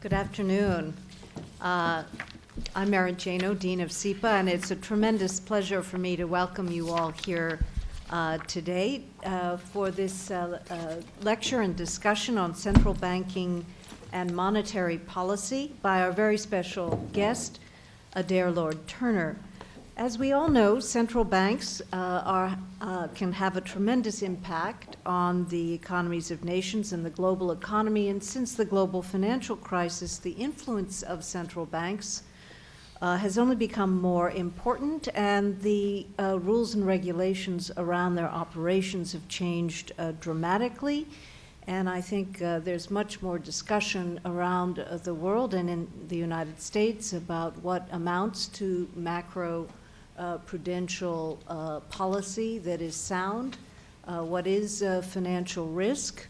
Good afternoon. I'm Janow, Dean of SIPA, and it's a tremendous pleasure for me to welcome you all here today for this lecture and discussion on central banking and monetary policy by our very special guest, Adair Lord Turner. As we all know, central banks can have a tremendous impact on the economies of nations and the global economy, and since the global financial crisis, the influence of central banks has only become more important, and the rules and regulations around their operations have changed dramatically. And I think there's much more discussion around the world and in the United States about what amounts to macro prudential policy that is sound, what is financial risk,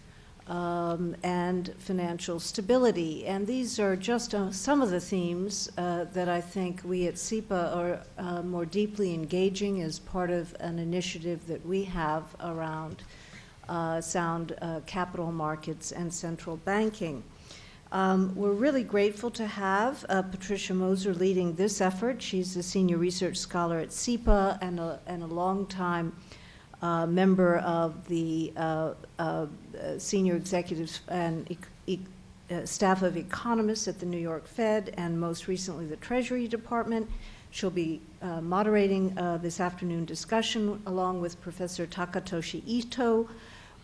and financial stability. And these are just some of the themes that I think we at SIPA are more deeply engaging as part of an initiative that we have around sound capital markets and central banking. We're really grateful to have Patricia leading this effort. She's a senior research scholar at SIPA and a longtime member of the senior executives and staff of economists at the New York Fed and most recently the Treasury Department. She'll be moderating this afternoon discussion along with Professor Takatoshi Ito,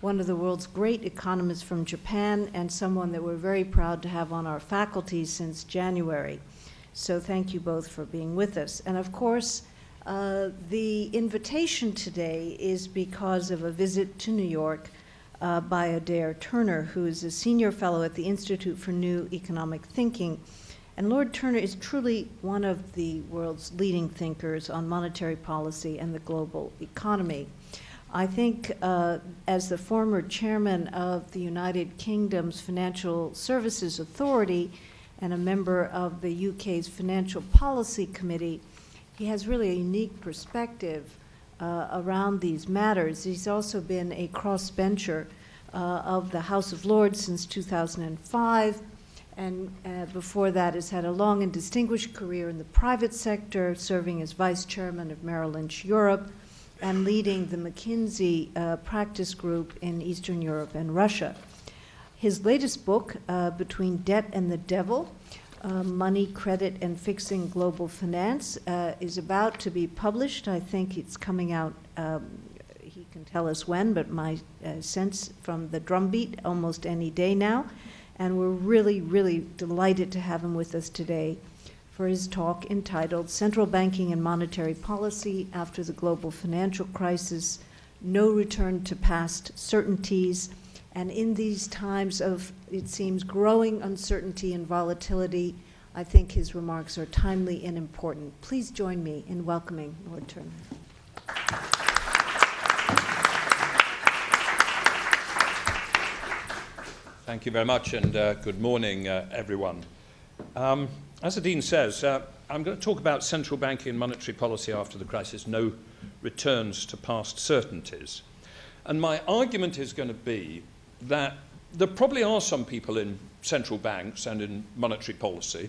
one of the world's great economists from Japan and someone that we're very proud to have on our faculty since January. So thank you both for being with us. And of course, the invitation today is because of a visit to New York by Adair Turner, who is a senior fellow at the Institute for New Economic Thinking. And Lord Turner is truly one of the world's leading thinkers on monetary policy and the global economy. I think as the former chairman of the United Kingdom's Financial Services Authority and a member of the UK's Financial Policy Committee, he has really a unique perspective around these matters. He's also been a crossbencher of the House of Lords since 2005, and before that has had a long and distinguished career in the private sector, serving as vice chairman of Merrill Lynch Europe, and leading the McKinsey practice group in Eastern Europe and Russia. His latest book, Between Debt and the Devil, Money, Credit, and Fixing Global Finance, is about to be published. I think it's coming out, he can tell us when, but my sense from the drumbeat, almost any day now. And we're really, really delighted to have him with us today for his talk entitled Central Banking and Monetary Policy After the Global Financial Crisis, No Return to Past Certainties. And in these times of, it seems, growing uncertainty and volatility, I think his remarks are timely and important. Please join me in welcoming Lord Turner. Thank you very much, and good morning, everyone. As the Dean says, I'm going to talk about central banking and monetary policy after the crisis, no returns to past certainties. And my argument is going to be that there probably are some people in central banks and in monetary policy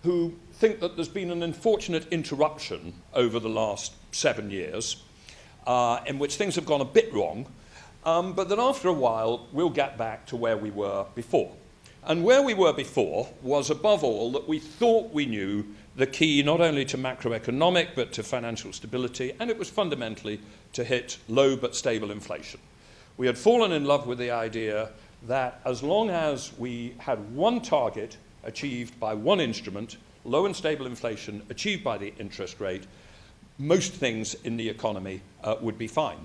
who think that there's been an unfortunate interruption over the last 7 years in which things have gone a bit wrong, but that after a while we'll get back to where we were before. And where we were before was, above all, that we thought we knew the key not only to macroeconomic but to financial stability, and it was fundamentally to hit low but stable inflation. We had fallen in love with the idea that as long as we had one target achieved by one instrument, low and stable inflation achieved by the interest rate, most things in the economy would be fine.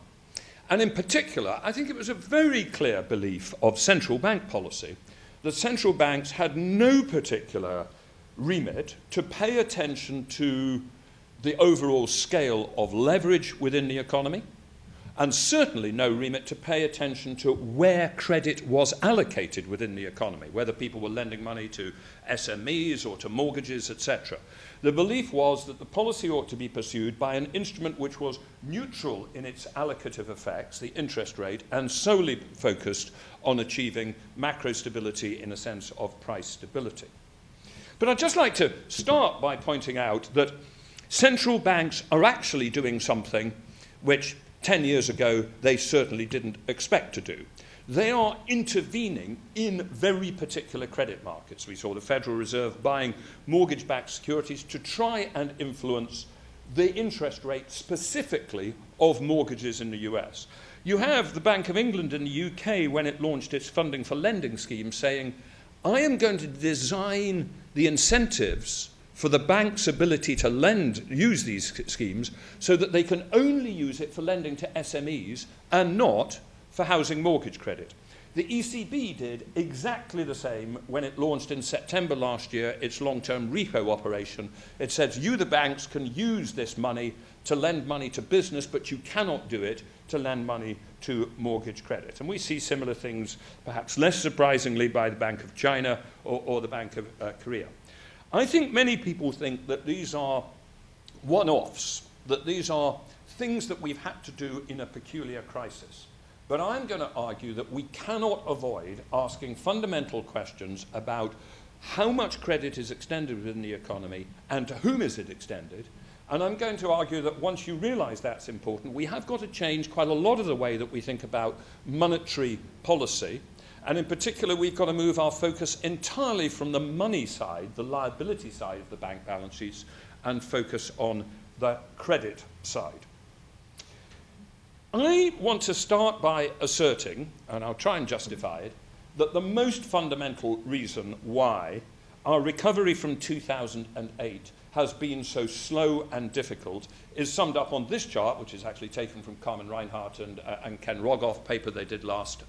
And in particular, I think it was a very clear belief of central bank policy that central banks had no particular remit to pay attention to the overall scale of leverage within the economy, and certainly no remit to pay attention to where credit was allocated within the economy, whether people were lending money to SMEs or to mortgages, etc. The belief was that the policy ought to be pursued by an instrument which was neutral in its allocative effects, the interest rate, and solely focused on achieving macro stability in a sense of price stability. But I'd just like to start by pointing out that central banks are actually doing something which 10 years ago they certainly didn't expect to do. They are intervening in very particular credit markets. We saw the Federal Reserve buying mortgage-backed securities to try and influence the interest rate specifically of mortgages in the US. You have the Bank of England in the UK, when it launched its funding for lending scheme, saying, I am going to design the incentives for the bank's ability to use these schemes so that they can only use it for lending to SMEs and not for housing mortgage credit. The ECB did exactly the same when it launched in September last year its long-term repo operation. It says you, the banks, can use this money to lend money to business, but you cannot do it to lend money to mortgage credit. And we see similar things, perhaps less surprisingly, by the Bank of China or the Bank of Korea. I think many people think that these are one-offs, that these are things that we've had to do in a peculiar crisis. But I'm going to argue that we cannot avoid asking fundamental questions about how much credit is extended within the economy and to whom is it extended. And I'm going to argue that once you realize that's important, we have got to change quite a lot of the way that we think about monetary policy. And in particular, we've got to move our focus entirely from the money side, the liability side of the bank balance sheets, and focus on the credit side. I want to start by asserting, and I'll try and justify it, that the most fundamental reason why our recovery from 2008 has been so slow and difficult is summed up on this chart, which is actually taken from Carmen Reinhardt and Ken Rogoff paper they did last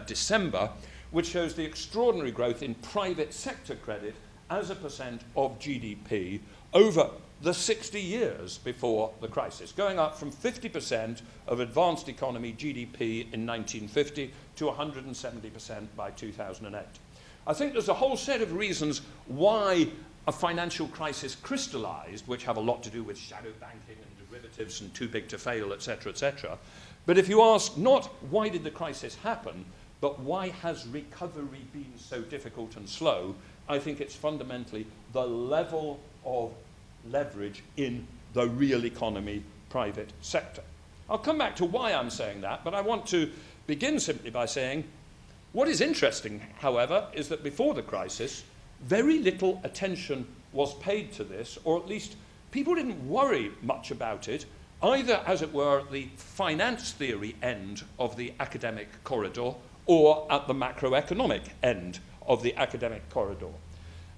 December, which shows the extraordinary growth in private sector credit as a percent of GDP over the 60 years before the crisis, going up from 50% of advanced economy GDP in 1950 to 170% by 2008. I think there's a whole set of reasons why a financial crisis crystallized, which have a lot to do with shadow banking and derivatives and too big to fail, etc., etc. But if you ask not why did the crisis happen, but why has recovery been so difficult and slow, I think it's fundamentally the level of leverage in the real economy private sector. I'll come back to why I'm saying that, but I want to begin simply by saying what is interesting, however, is that before the crisis, very little attention was paid to this, or at least people didn't worry much about it, either, as it were, at the finance theory end of the academic corridor or at the macroeconomic end of the academic corridor.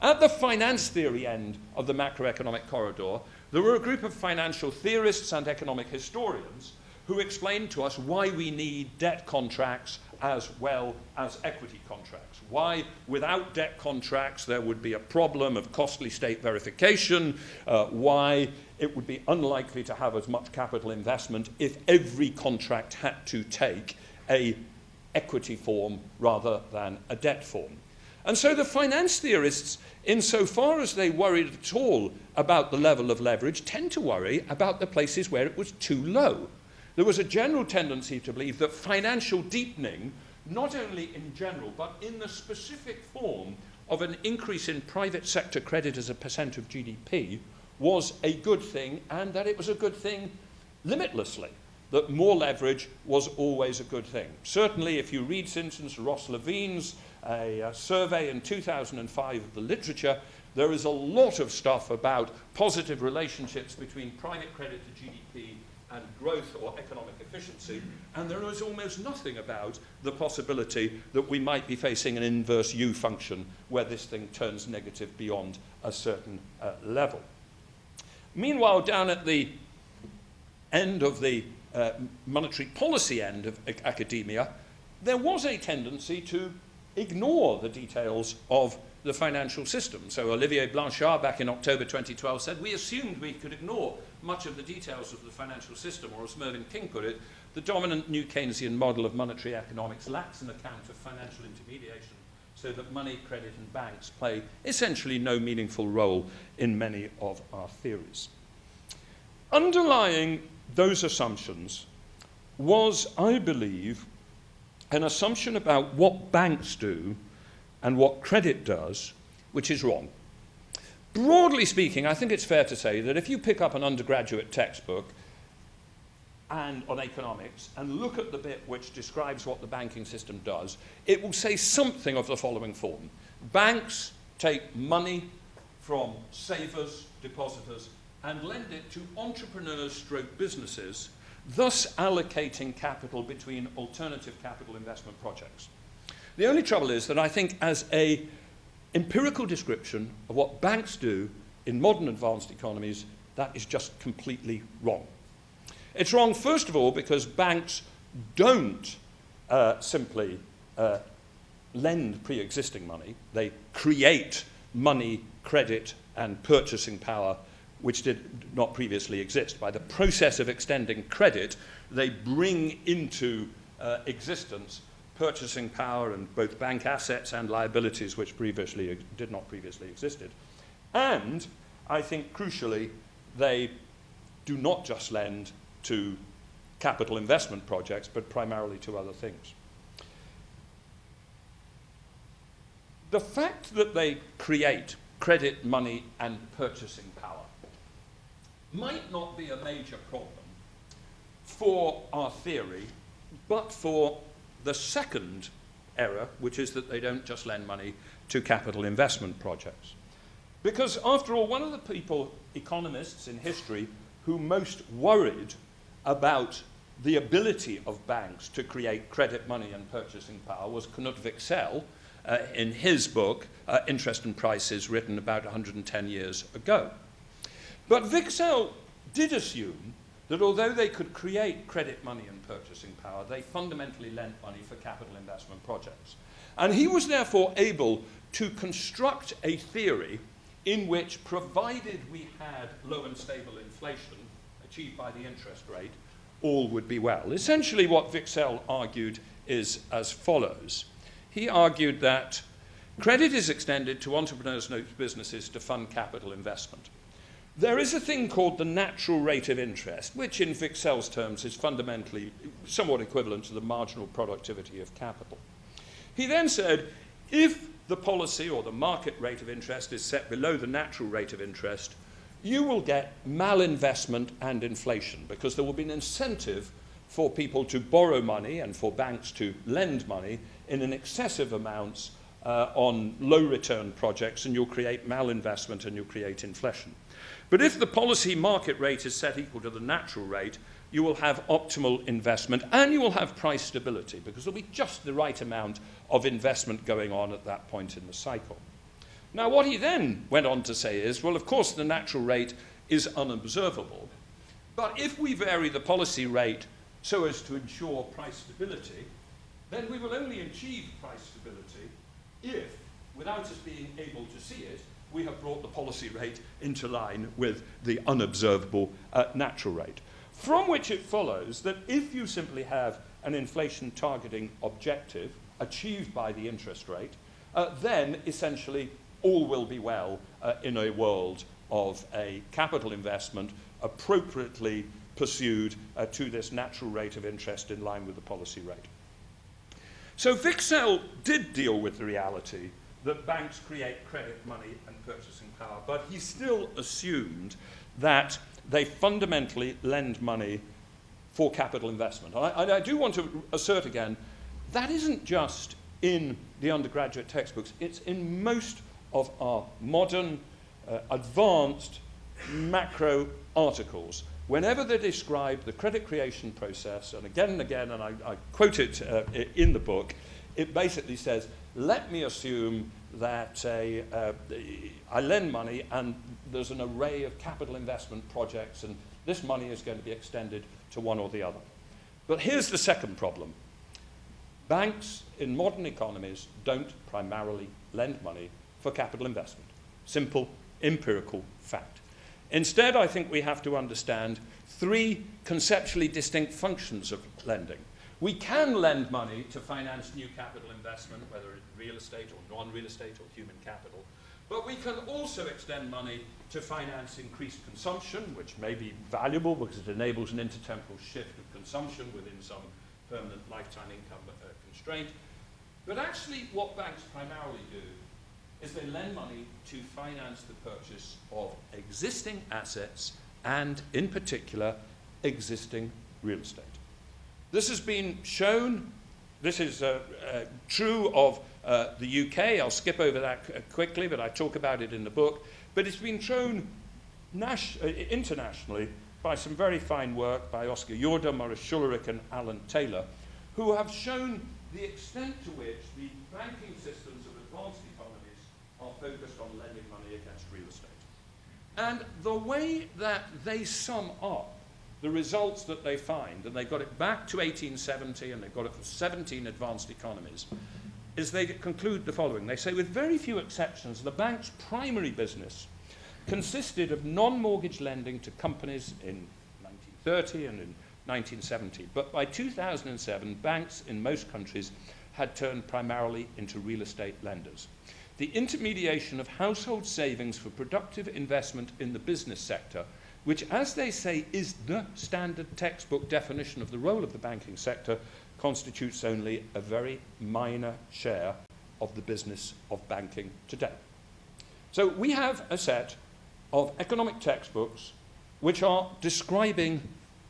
At the finance theory end of the macroeconomic corridor, there were a group of financial theorists and economic historians who explained to us why we need debt contracts as well as equity contracts. Why, without debt contracts, there would be a problem of costly state verification, why it would be unlikely to have as much capital investment if every contract had to take an equity form rather than a debt form. And so the finance theorists, insofar as they worried at all about the level of leverage, tend to worry about the places where it was too low. There was a general tendency to believe that financial deepening, not only in general, but in the specific form of an increase in private sector credit as a percent of GDP, was a good thing, and that it was a good thing limitlessly, that more leverage was always a good thing. Certainly, if you read, for instance, Ross Levine's a survey in 2005 of the literature, there is a lot of stuff about positive relationships between private credit to GDP and growth or economic efficiency, and there is almost nothing about the possibility that we might be facing an inverse U function where this thing turns negative beyond a certain level. Meanwhile, down at the end of the monetary policy end of academia, there was a tendency to ignore the details of the financial system. So Olivier Blanchard, back in October 2012, said, we assumed we could ignore much of the details of the financial system, or as Mervyn King put it, the dominant new Keynesian model of monetary economics lacks an account of financial intermediation, so that money, credit, and banks play essentially no meaningful role in many of our theories. Underlying those assumptions was, I believe, an assumption about what banks do and what credit does, which is wrong. Broadly speaking, I think it's fair to say that if you pick up an undergraduate textbook and on economics and look at the bit which describes what the banking system does, it will say something of the following form. Banks take money from savers, depositors, and lend it to entrepreneurs stroke businesses, thus allocating capital between alternative capital investment projects. The only trouble is that I think as an empirical description of what banks do in modern advanced economies, that is just completely wrong. It's wrong, first of all, because banks don't simply lend pre-existing money. They create money, credit, and purchasing power which did not previously exist. By the process of extending credit, they bring into existence purchasing power and both bank assets and liabilities which did not previously existed. And I think crucially, they do not just lend to capital investment projects, but primarily to other things. The fact that they create credit, money, and purchasing power might not be a major problem for our theory, but for the second error, which is that they don't just lend money to capital investment projects. Because after all, one of the economists in history, who most worried about the ability of banks to create credit, money, and purchasing power was Wicksell in his book, Interest and Prices, written about 110 years ago. But Wicksell did assume that although they could create credit, money, and purchasing power, they fundamentally lent money for capital investment projects. And he was therefore able to construct a theory in which, provided we had low and stable inflation achieved by the interest rate, all would be well. Essentially what Wicksell argued is as follows. He argued that credit is extended to entrepreneurs and businesses to fund capital investment. There is a thing called the natural rate of interest, which in Wicksell's terms is fundamentally somewhat equivalent to the marginal productivity of capital. He then said, if the policy or the market rate of interest is set below the natural rate of interest, you will get malinvestment and inflation, because there will be an incentive for people to borrow money and for banks to lend money in an excessive amounts on low return projects, and you'll create malinvestment and you'll create inflation. But if the policy market rate is set equal to the natural rate, you will have optimal investment and you will have price stability, because there'll be just the right amount of investment going on at that point in the cycle. Now, what he then went on to say is, well, of course, the natural rate is unobservable, but if we vary the policy rate so as to ensure price stability, then we will only achieve price stability if, without us being able to see it, we have brought the policy rate into line with the unobservable natural rate. From which it follows that if you simply have an inflation targeting objective achieved by the interest rate, then essentially all will be well in a world of a capital investment appropriately pursued to this natural rate of interest in line with the policy rate. So Wicksell did deal with the reality that banks create credit, money, and purchasing power, but he still assumed that they fundamentally lend money for capital investment. And I do want to assert again, that isn't just in the undergraduate textbooks, it's in most of our modern, advanced macro articles. Whenever they describe the credit creation process, and again, and I quote it in the book, it basically says, let me assume that I lend money and there's an array of capital investment projects and this money is going to be extended to one or the other. But here's the second problem. Banks in modern economies don't primarily lend money for capital investment. Simple, empirical fact. Instead, I think we have to understand three conceptually distinct functions of lending. We can lend money to finance new capital investment, whether it's real estate or non-real estate or human capital, but we can also extend money to finance increased consumption, which may be valuable because it enables an intertemporal shift of consumption within some permanent lifetime income constraint. But actually what banks primarily do is they lend money to finance the purchase of existing assets and, in particular, existing real estate. This has been shown, this is true of the UK. I'll skip over that quickly, but I talk about it in the book. But it's been shown internationally by some very fine work by Oscar Jorda, Maurice Schullerich, and Alan Taylor, who have shown the extent to which the banking systems of advanced economies are focused on lending money against real estate. And the way that they sum up the results that they find, and they got it back to 1870 and they've got it for 17 advanced economies, is they conclude the following. They say, with very few exceptions, the bank's primary business consisted of non-mortgage lending to companies in 1930 and in 1970. But by 2007, banks in most countries had turned primarily into real estate lenders. The intermediation of household savings for productive investment in the business sector, which, as they say, is the standard textbook definition of the role of the banking sector, constitutes only a very minor share of the business of banking today. So we have a set of economic textbooks which are describing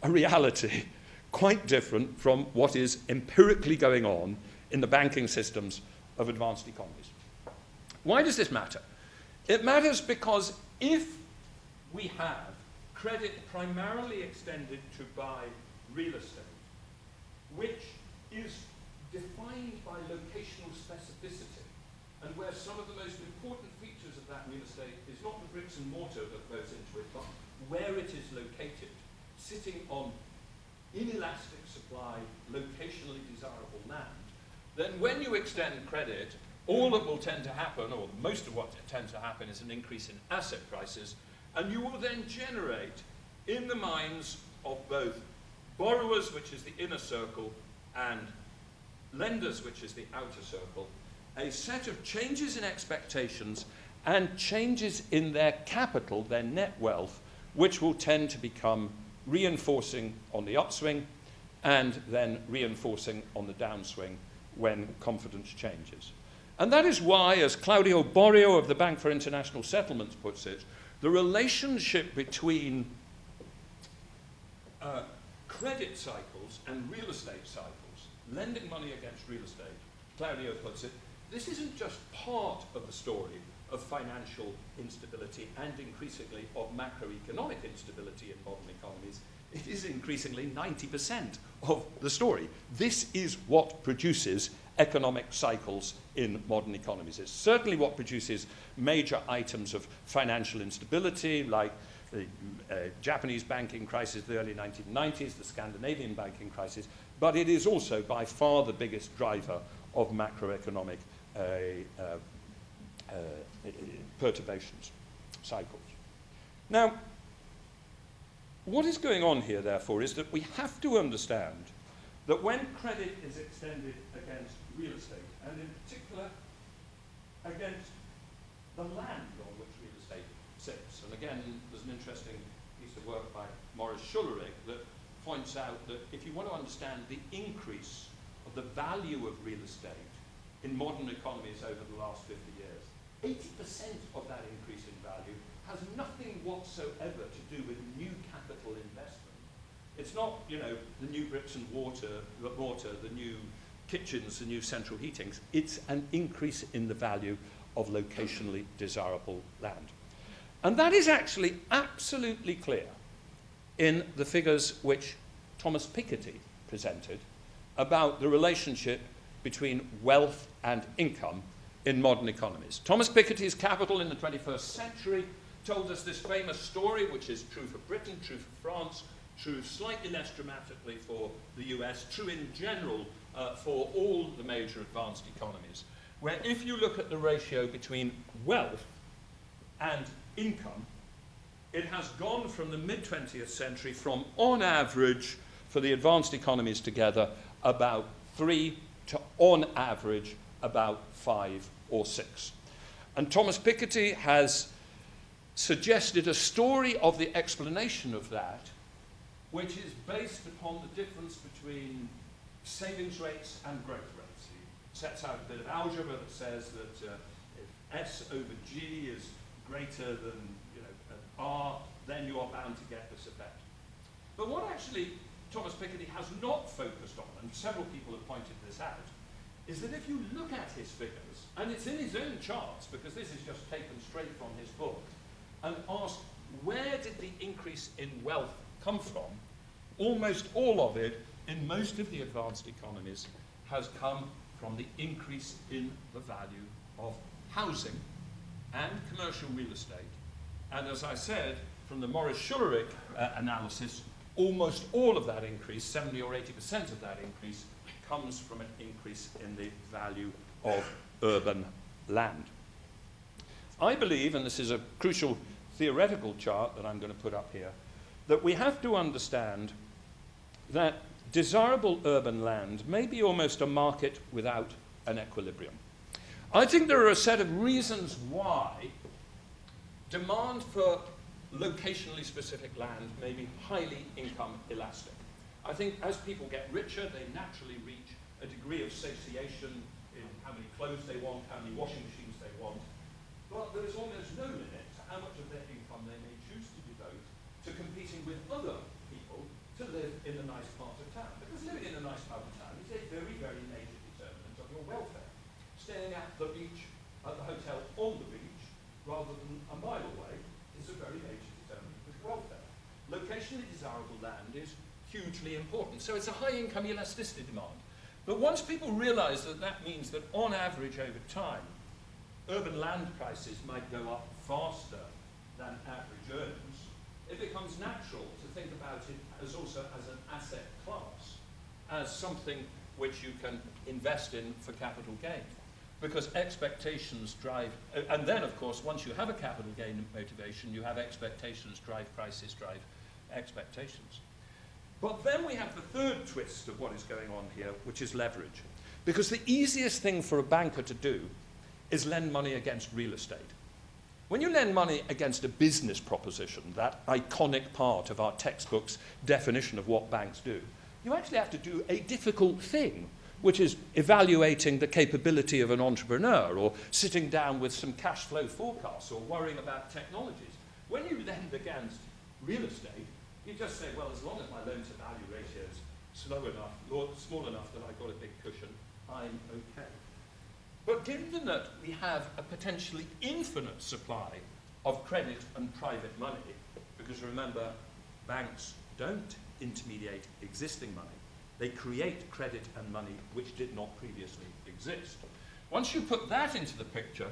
a reality quite different from what is empirically going on in the banking systems of advanced economies. Why does this matter? It matters because if we have credit primarily extended to buy real estate, which is defined by locational specificity, and where some of the most important features of that real estate is not the bricks and mortar that goes into it, but where it is located, sitting on inelastic supply, locationally desirable land, then when you extend credit, all that will tend to happen, or most of what tends to happen, is an increase in asset prices, and you will then generate in the minds of both borrowers, which is the inner circle, and lenders, which is the outer circle, a set of changes in expectations and changes in their capital, their net wealth, which will tend to become reinforcing on the upswing and then reinforcing on the downswing when confidence changes. And that is why, as Claudio Borio of the Bank for International Settlements puts it, the relationship between credit cycles and real estate cycles, lending money against real estate, Claudio puts it, this isn't just part of the story of financial instability and increasingly of macroeconomic instability in modern economies. It is increasingly 90% of the story. This is what produces economic cycles in modern economies. It's certainly what produces major items of financial instability, like the Japanese banking crisis of the early 1990s, the Scandinavian banking crisis, but it is also by far the biggest driver of macroeconomic perturbations, cycles. Now, what is going on here, therefore, is that we have to understand that when credit is extended against real estate, and in particular against the land on which real estate sits, and again, there's an interesting piece of work by Maurice Schullerich that points out that if you want to understand the increase of the value of real estate in modern economies over the last 50 years, 80% of that increase in value has nothing whatsoever to do with new capital investment. It's not, the new bricks and mortar, the new kitchens, the new central heatings. It's an increase in the value of locationally desirable land. And that is actually absolutely clear in the figures which Thomas Piketty presented about the relationship between wealth and income in modern economies. Thomas Piketty's Capital in the 21st Century told us this famous story, which is true for Britain, true for France, true slightly less dramatically for the US, true in general for all the major advanced economies, where if you look at the ratio between wealth and income, it has gone from the mid-20th century from, on average, for the advanced economies together, about 3 to, on average, about 5 or 6. And Thomas Piketty has suggested a story of the explanation of that, which is based upon the difference between savings rates and growth rates. He sets out a bit of algebra that says that if S over G is greater than R, then you are bound to get this effect. But what actually Thomas Piketty has not focused on, and several people have pointed this out, is that if you look at his figures, and it's in his own charts, because this is just taken straight from his book, and ask where did the increase in wealth come from, almost all of it, in most of the advanced economies, has come from the increase in the value of housing and commercial real estate. And as I said, from the Morris Schullerich analysis, almost all of that increase, 70 or 80% of that increase, comes from an increase in the value of urban land. I believe, and this is a crucial theoretical chart that I'm going to put up here, that we have to understand that desirable urban land may be almost a market without an equilibrium. I think there are a set of reasons why demand for locationally specific land may be highly income elastic. I think as people get richer, they naturally reach a degree of satiation in how many clothes they want, how many washing machines they want. But there is almost no limit to how much of their income they may choose to devote to competing with other people to live in a nice part of town. Because living in a nice part of town is a very, very major determinant of your welfare. Staying at the beach, at the hotel on the beach, rather than a mile away, is a very major determinant of welfare. Locationally desirable land is hugely important. So it's a high income elasticity demand. But once people realize that that means that on average over time, urban land prices might go up faster than average earnings, it becomes natural to think about it as also as an asset class, as something which you can invest in for capital gain. Because expectations drive, and then of course, once you have a capital gain motivation, you have expectations drive prices, drive expectations. But then we have the third twist of what is going on here, which is leverage. Because the easiest thing for a banker to do is lend money against real estate. When you lend money against a business proposition, that iconic part of our textbook's definition of what banks do, you actually have to do a difficult thing, which is evaluating the capability of an entrepreneur or sitting down with some cash flow forecasts or worrying about technologies. When you lend against real estate, you just say, well, as long as my loan to value ratio is small enough that I've got a big cushion, I'm okay. But given that we have a potentially infinite supply of credit and private money, because remember, banks don't intermediate existing money. They create credit and money which did not previously exist. Once you put that into the picture,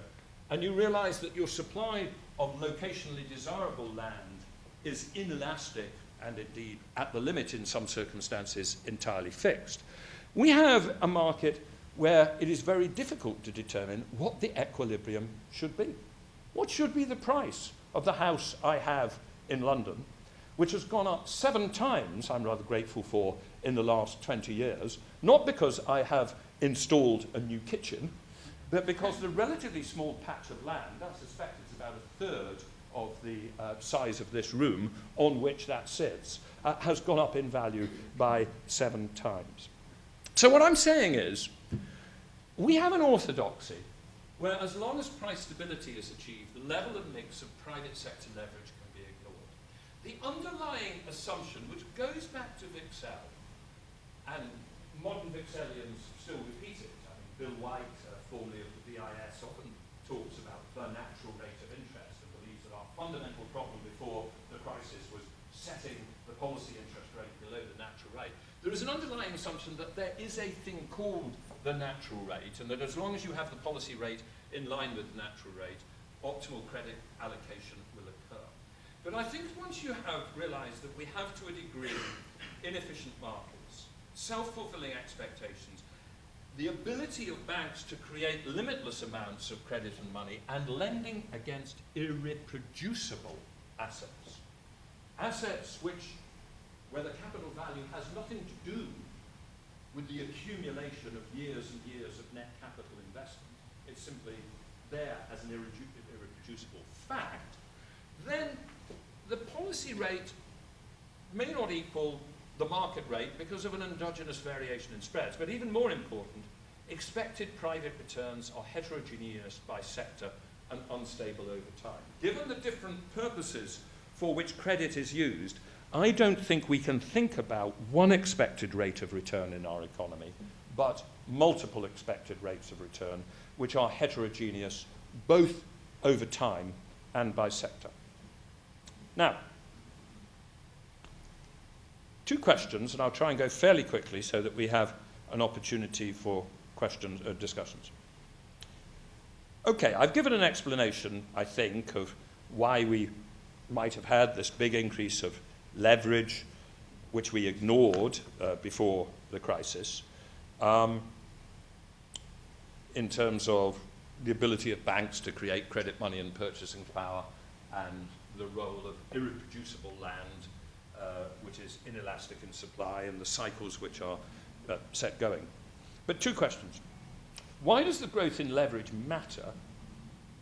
and you realize that your supply of locationally desirable land is inelastic and indeed at the limit in some circumstances entirely fixed, we have a market where it is very difficult to determine what the equilibrium should be. What should be the price of the house I have in London, which has gone up 7 times, I'm rather grateful for, in the last 20 years, not because I have installed a new kitchen, but because the relatively small patch of land, I suspect it's about a third of the size of this room on which that sits, has gone up in value by 7 times. So what I'm saying is, we have an orthodoxy where as long as price stability is achieved, the level and mix of private sector leverage can be ignored. The underlying assumption, which goes back to Wicksell, and modern Wickellians still repeat it. I mean, Bill White, formerly of the BIS, often talks about the natural rate of interest and believes that our fundamental problem before the crisis was setting the policy interest rate below the natural rate. There is an underlying assumption that there is a thing called the natural rate, and that as long as you have the policy rate in line with the natural rate, optimal credit allocation will occur. But I think once you have realized that we have, to a degree, inefficient markets, self-fulfilling expectations, the ability of banks to create limitless amounts of credit and money, and lending against irreproducible assets. Assets where the capital value has nothing to do with the accumulation of years and years of net capital investment. It's simply there as an irreproducible fact. Then the policy rate may not equal the market rate because of an endogenous variation in spreads. But even more important, expected private returns are heterogeneous by sector and unstable over time. Given the different purposes for which credit is used, I don't think we can think about one expected rate of return in our economy, but multiple expected rates of return, which are heterogeneous both over time and by sector. Now, two questions, and I'll try and go fairly quickly so that we have an opportunity for questions, discussions. Okay, I've given an explanation, I think, of why we might have had this big increase of leverage, which we ignored before the crisis, in terms of the ability of banks to create credit money and purchasing power, and the role of irreproducible land, which is inelastic in supply, and the cycles which are set going. But two questions. Why does the growth in leverage matter,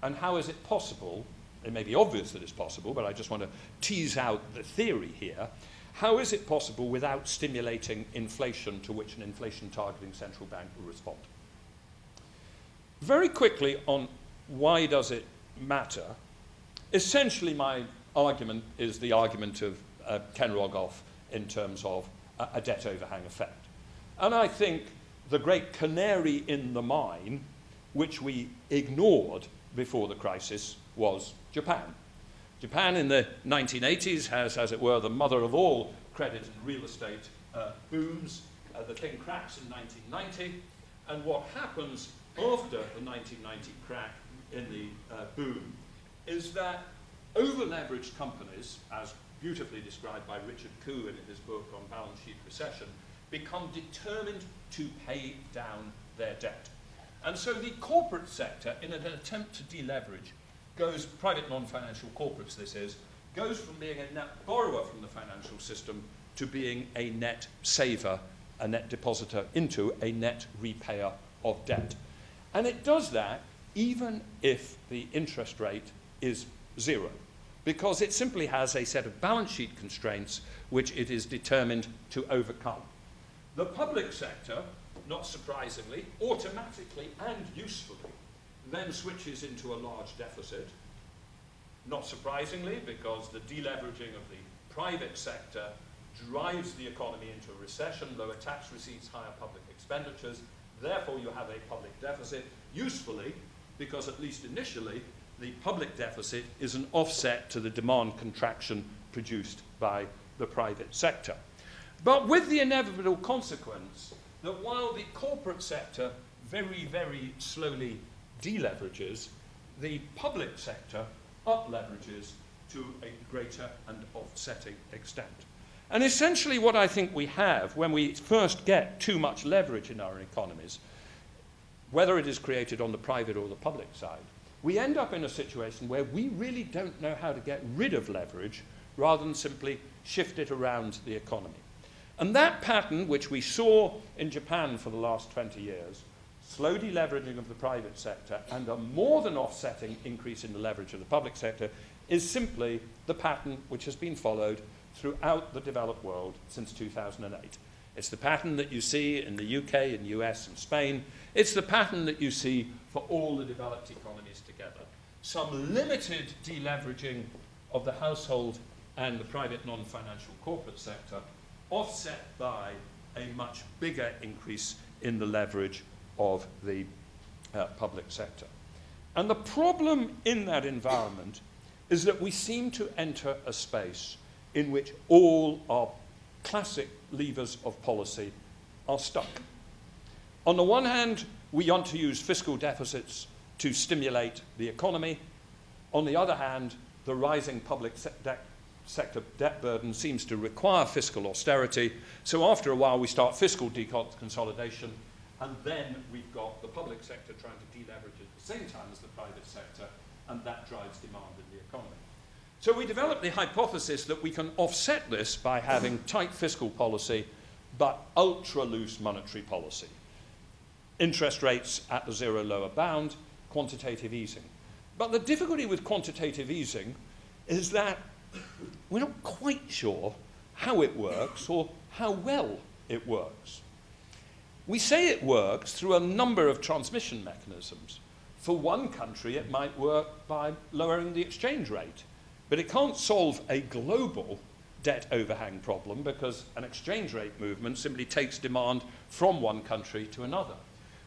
and how is it possible? It may be obvious that it's possible, but I just want to tease out the theory here. How is it possible without stimulating inflation to which an inflation-targeting central bank will respond? Very quickly on why does it matter, essentially my argument is the argument of Ken Rogoff in terms of a debt overhang effect. And I think the great canary in the mine, which we ignored before the crisis, was Japan. Japan in the 1980s has, as it were, the mother of all credit and real estate booms. The thing cracks in 1990, and what happens after the 1990 crack in the boom is that over-leveraged companies, as beautifully described by Richard Koo in his book on balance sheet recession, become determined to pay down their debt. And so the corporate sector, in an attempt to deleverage, goes, private non-financial corporates this is, goes from being a net borrower from the financial system to being a net saver, a net depositor into a net repayer of debt. And it does that even if the interest rate is zero, because it simply has a set of balance sheet constraints which it is determined to overcome. The public sector, not surprisingly, automatically and usefully, then switches into a large deficit. Not surprisingly, because the deleveraging of the private sector drives the economy into a recession, lower tax receipts, higher public expenditures. Therefore, you have a public deficit. Usefully, because at least initially, the public deficit is an offset to the demand contraction produced by the private sector. But with the inevitable consequence that while the corporate sector very, very slowly deleverages, the public sector upleverages to a greater and offsetting extent. And essentially what I think we have when we first get too much leverage in our economies, whether it is created on the private or the public side, we end up in a situation where we really don't know how to get rid of leverage rather than simply shift it around the economy. And that pattern, which we saw in Japan for the last 20 years, slow deleveraging of the private sector and a more than offsetting increase in the leverage of the public sector, is simply the pattern which has been followed throughout the developed world since 2008. It's the pattern that you see in the UK and US and Spain. It's the pattern that you see for all the developed economies together. Some limited deleveraging of the household and the private non-financial corporate sector, offset by a much bigger increase in the leverage of the public sector. And the problem in that environment is that we seem to enter a space in which all our classic levers of policy are stuck. On the one hand, we want to use fiscal deficits to stimulate the economy. On the other hand, the rising public sector debt burden seems to require fiscal austerity. So after a while, we start fiscal deconsolidation, and then we've got the public sector trying to deleverage at the same time as the private sector, and that drives demand in the economy. So we developed the hypothesis that we can offset this by having tight fiscal policy, but ultra-loose monetary policy. Interest rates at the zero lower bound, quantitative easing. But the difficulty with quantitative easing is that we're not quite sure how it works or how well it works. We say it works through a number of transmission mechanisms. For one country, it might work by lowering the exchange rate, but it can't solve a global debt overhang problem because an exchange rate movement simply takes demand from one country to another.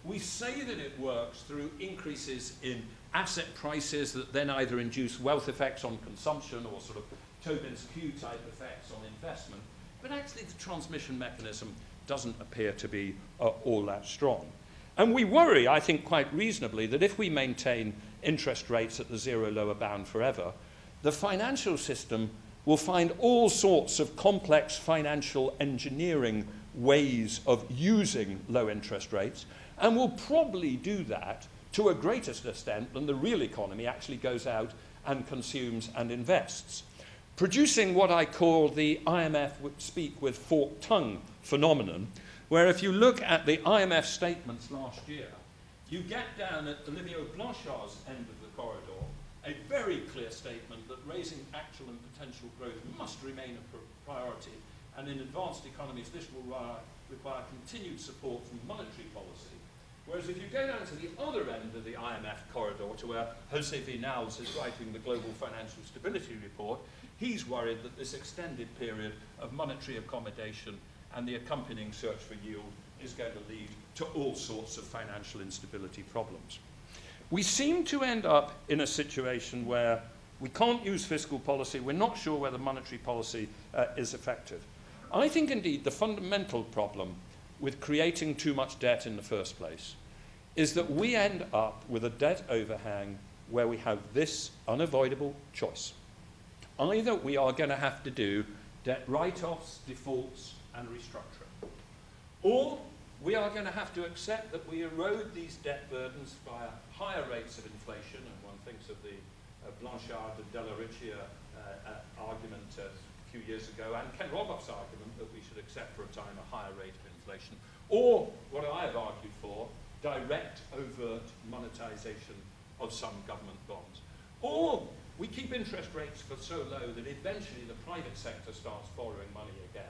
We say that it works through increases in asset prices that then either induce wealth effects on consumption or sort of Tobin's Q type effects on investment, but actually the transmission mechanism doesn't appear to be all that strong. And we worry, I think quite reasonably, that if we maintain interest rates at the zero lower bound forever, the financial system will find all sorts of complex financial engineering ways of using low interest rates, and will probably do that to a greater extent than the real economy actually goes out and consumes and invests, producing what I call the IMF speak with forked tongue phenomenon, where if you look at the IMF statements last year, you get down at Olivier Blanchard's end of the corridor a very clear statement that raising actual and potential growth must remain a priority, and in advanced economies this will require continued support from monetary policy. Whereas if you go down to the other end of the IMF corridor, to where Jose Vinales is writing the Global Financial Stability Report, he's worried that this extended period of monetary accommodation and the accompanying search for yield is going to lead to all sorts of financial instability problems. We seem to end up in a situation where we can't use fiscal policy, we're not sure whether monetary policy is effective. I think indeed the fundamental problem with creating too much debt in the first place is that we end up with a debt overhang where we have this unavoidable choice. Either we are going to have to do debt write-offs, defaults, and restructuring, or we are going to have to accept that we erode these debt burdens via higher rates of inflation, and one thinks of the Blanchard and Della Riccia argument a few years ago, and Ken Rogoff's argument that we should accept for a time a higher rate of inflation, or what I have argued for, direct, overt monetization of some government bonds. Or we keep interest rates for so low that eventually the private sector starts borrowing money again,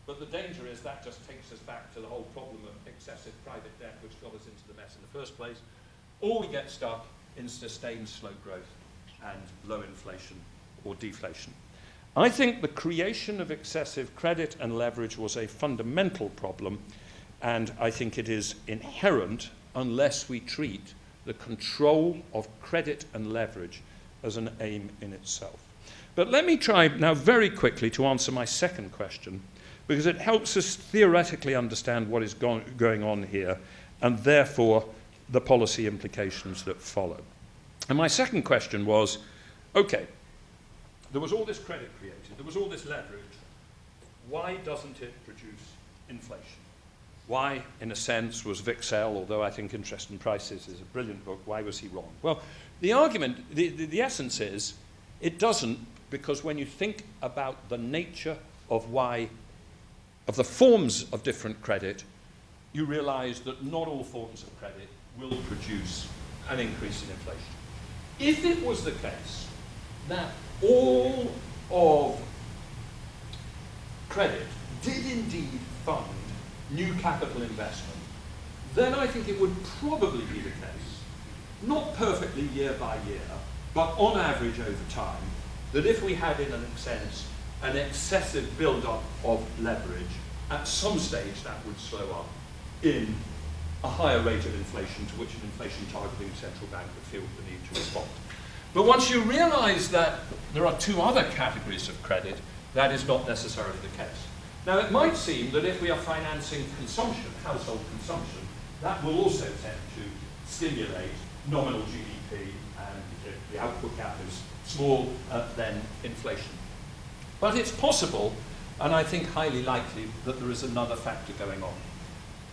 but the danger is that just takes us back to the whole problem of excessive private debt which got us into the mess in the first place, or we get stuck in sustained slow growth and low inflation or deflation. I think the creation of excessive credit and leverage was a fundamental problem, and I think it is inherent unless we treat the control of credit and leverage as an aim in itself. But let me try now very quickly to answer my second question, because it helps us theoretically understand what is going on here, and therefore the policy implications that follow. And my second question was, okay, there was all this credit created, there was all this leverage. Why doesn't it produce inflation? Why, in a sense, was Wicksell, although I think Interest and Prices is a brilliant book, why was he wrong? Well, the argument, the essence is, it doesn't, because when you think about the nature of the forms of different credit, you realize that not all forms of credit will produce an increase in inflation. If it was the case that all of credit did indeed fund new capital investment, then I think it would probably be the case, not perfectly year by year, but on average over time, that if we had in a sense an excessive build-up of leverage, at some stage that would slow up in a higher rate of inflation to which an inflation targeting central bank would feel the need to respond. But once you realize that there are two other categories of credit, that is not necessarily the case. Now, it might seem that if we are financing consumption, household consumption, that will also tend to stimulate nominal GDP, and if the output gap is small, then inflation. But it's possible, and I think highly likely, that there is another factor going on.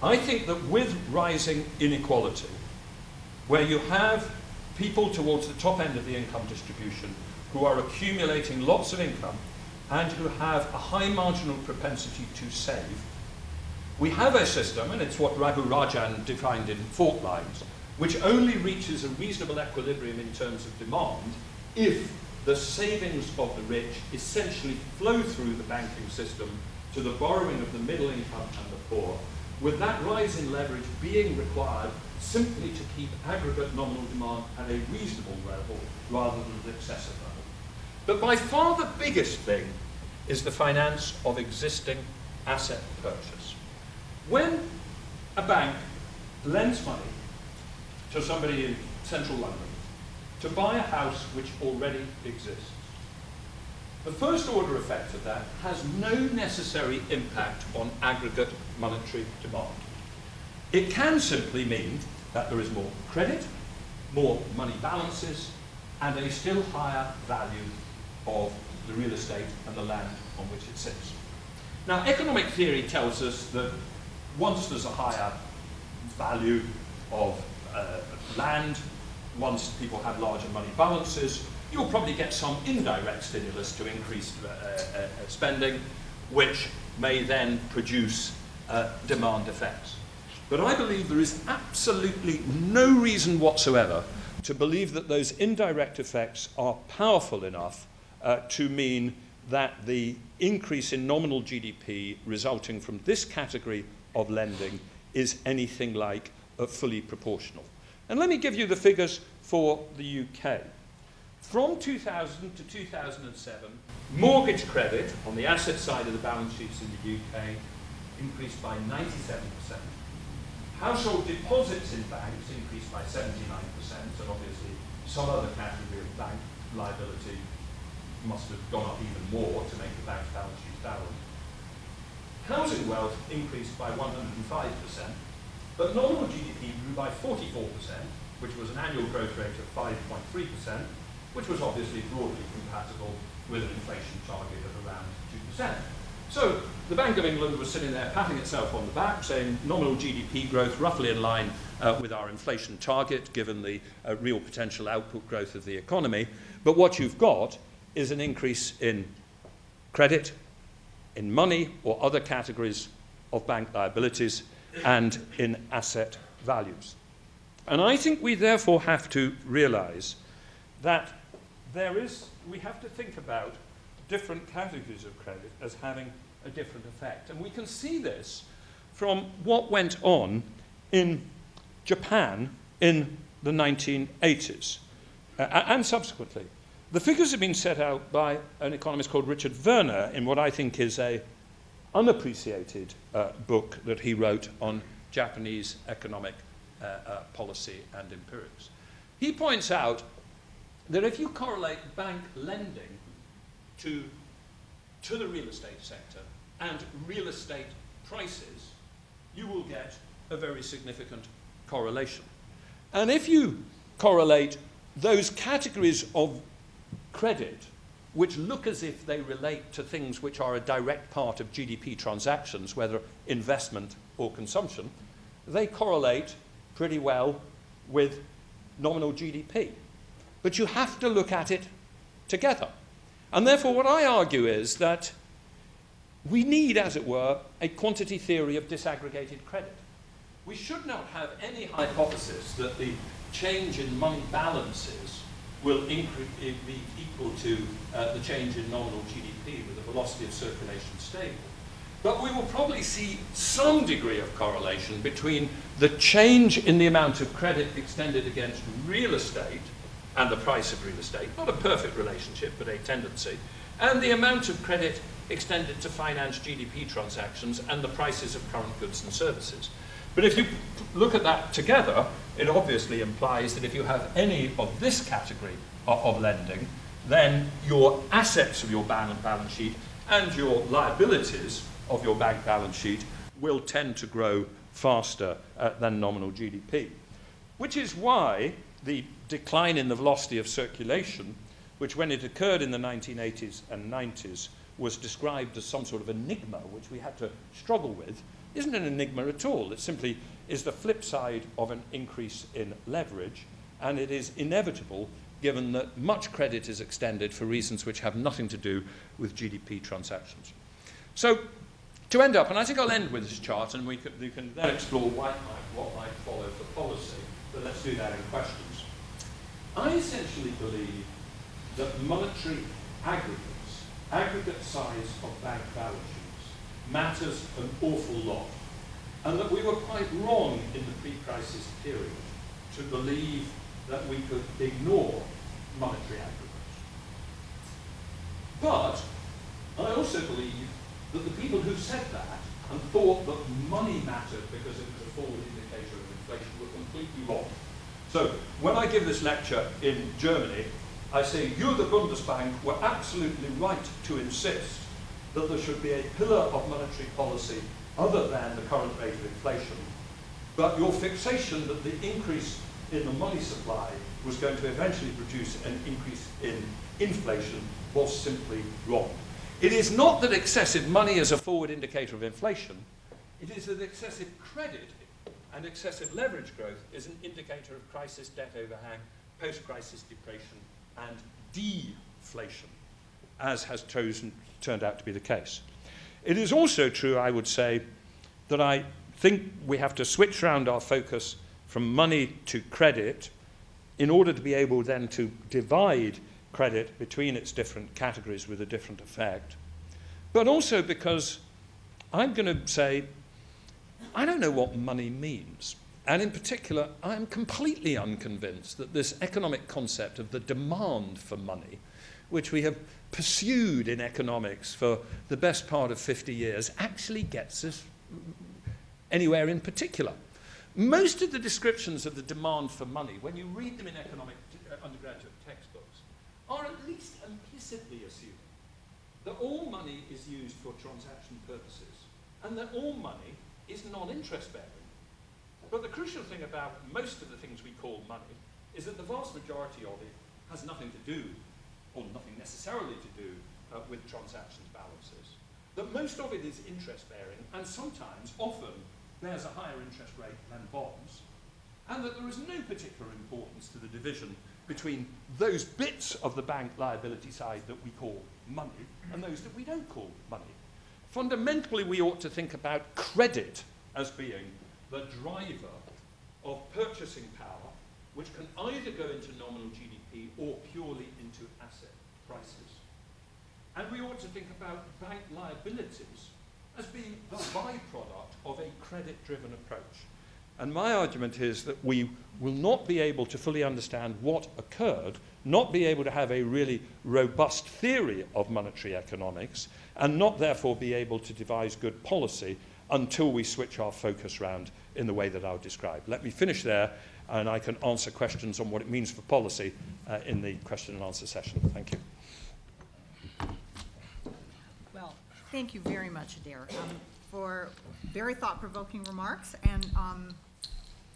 I think that with rising inequality, where you have people towards the top end of the income distribution who are accumulating lots of income and who have a high marginal propensity to save. We have a system, and it's what Raghu Rajan defined in fault lines, which only reaches a reasonable equilibrium in terms of demand if the savings of the rich essentially flow through the banking system to the borrowing of the middle income and the poor, with that rise in leverage being required simply to keep aggregate nominal demand at a reasonable level rather than an excessive level. But by far the biggest thing is the finance of existing asset purchase. When a bank lends money to somebody in central London to buy a house which already exists, the first order effect of that has no necessary impact on aggregate monetary demand. It can simply mean that there is more credit, more money balances, and a still higher value of the real estate and the land on which it sits. Now, economic theory tells us that once there's a higher value of land, once people have larger money balances, you'll probably get some indirect stimulus to increase spending, which may then produce demand effects. But I believe there is absolutely no reason whatsoever to believe that those indirect effects are powerful enough to mean that the increase in nominal GDP resulting from this category of lending is anything like fully proportional. And let me give you the figures for the UK. From 2000 to 2007, mortgage credit on the asset side of the balance sheets in the UK increased by 97%. Household deposits in banks increased by 79%, and obviously some other category of bank liability must have gone up even more to make the bank's balance sheets balance. Housing wealth increased by 105%, but nominal GDP grew by 44%, which was an annual growth rate of 5.3%, which was obviously broadly compatible with an inflation target of around 2%. So the Bank of England was sitting there patting itself on the back, saying nominal GDP growth roughly in line with our inflation target, given the real potential output growth of the economy. But what you've got is an increase in credit, in money or other categories of bank liabilities, and in asset values. And I think we therefore have to realize that we have to think about different categories of credit as having a different effect. And we can see this from what went on in Japan in the 1980s and subsequently. The figures have been set out by an economist called Richard Werner in what I think is an unappreciated book that he wrote on Japanese economic policy and empirics. He points out that if you correlate bank lending to the real estate sector and real estate prices, you will get a very significant correlation. And if you correlate those categories of credit which look as if they relate to things which are a direct part of GDP transactions, whether investment or consumption, they correlate pretty well with nominal GDP. But you have to look at it together. And therefore what I argue is that we need, as it were, a quantity theory of disaggregated credit. We should not have any hypothesis that the change in money balances will be equal to the change in nominal GDP with the velocity of circulation stable. But we will probably see some degree of correlation between the change in the amount of credit extended against real estate and the price of real estate, not a perfect relationship, but a tendency, and the amount of credit extended to finance GDP transactions and the prices of current goods and services. But if you look at that together, it obviously implies that if you have any of this category of lending, then your assets of your balance sheet and your liabilities of your bank balance sheet will tend to grow faster than nominal GDP. Which is why the decline in the velocity of circulation, which when it occurred in the 1980s and 90s was described as some sort of enigma which we had to struggle with, isn't an enigma at all. It simply is the flip side of an increase in leverage, and it is inevitable given that much credit is extended for reasons which have nothing to do with GDP transactions. So, to end up, and I think I'll end with this chart, and we can then explore what might follow for policy, but let's do that in questions. I essentially believe that monetary aggregates, aggregate size of bank balance sheets, matters an awful lot, and that we were quite wrong in the pre-crisis period to believe that we could ignore monetary aggregates. But I also believe that the people who said that and thought that money mattered because it was a forward indicator of inflation were completely wrong. So when I give this lecture in Germany, I say, you, the Bundesbank, were absolutely right to insist that there should be a pillar of monetary policy other than the current rate of inflation. But your fixation that the increase in the money supply was going to eventually produce an increase in inflation was simply wrong. It is not that excessive money is a forward indicator of inflation. It is that excessive credit and excessive leverage growth is an indicator of crisis debt overhang, post-crisis depression, and deflation, as has turned out to be the case. It is also true, I would say, that I think we have to switch around our focus from money to credit in order to be able then to divide credit between its different categories with a different effect, but also because I'm going to say, I don't know what money means. And in particular, I'm completely unconvinced that this economic concept of the demand for money, which we have pursued in economics for the best part of 50 years, actually gets us anywhere in particular. Most of the descriptions of the demand for money, when you read them in economic undergraduate textbooks, are at least implicitly assuming that all money is used for transaction purposes and that all money is non-interest bearing. But the crucial thing about most of the things we call money is that the vast majority of it has nothing to do, or nothing necessarily to do, with transactions balances. That most of it is interest bearing and sometimes, often, bears a higher interest rate than bonds, and that there is no particular importance to the division between those bits of the bank liability side that we call money and those that we don't call money. Fundamentally, we ought to think about credit as being the driver of purchasing power, which can either go into nominal GDP or purely into asset prices. And we ought to think about bank liabilities as being the byproduct of a credit-driven approach. And my argument is that we will not be able to fully understand what occurred, not be able to have a really robust theory of monetary economics, and not therefore be able to devise good policy until we switch our focus round in the way that I'll describe. Let me finish there, and I can answer questions on what it means for policy in the question and answer session. Thank you. Well, thank you very much, Adair, for very thought-provoking remarks. And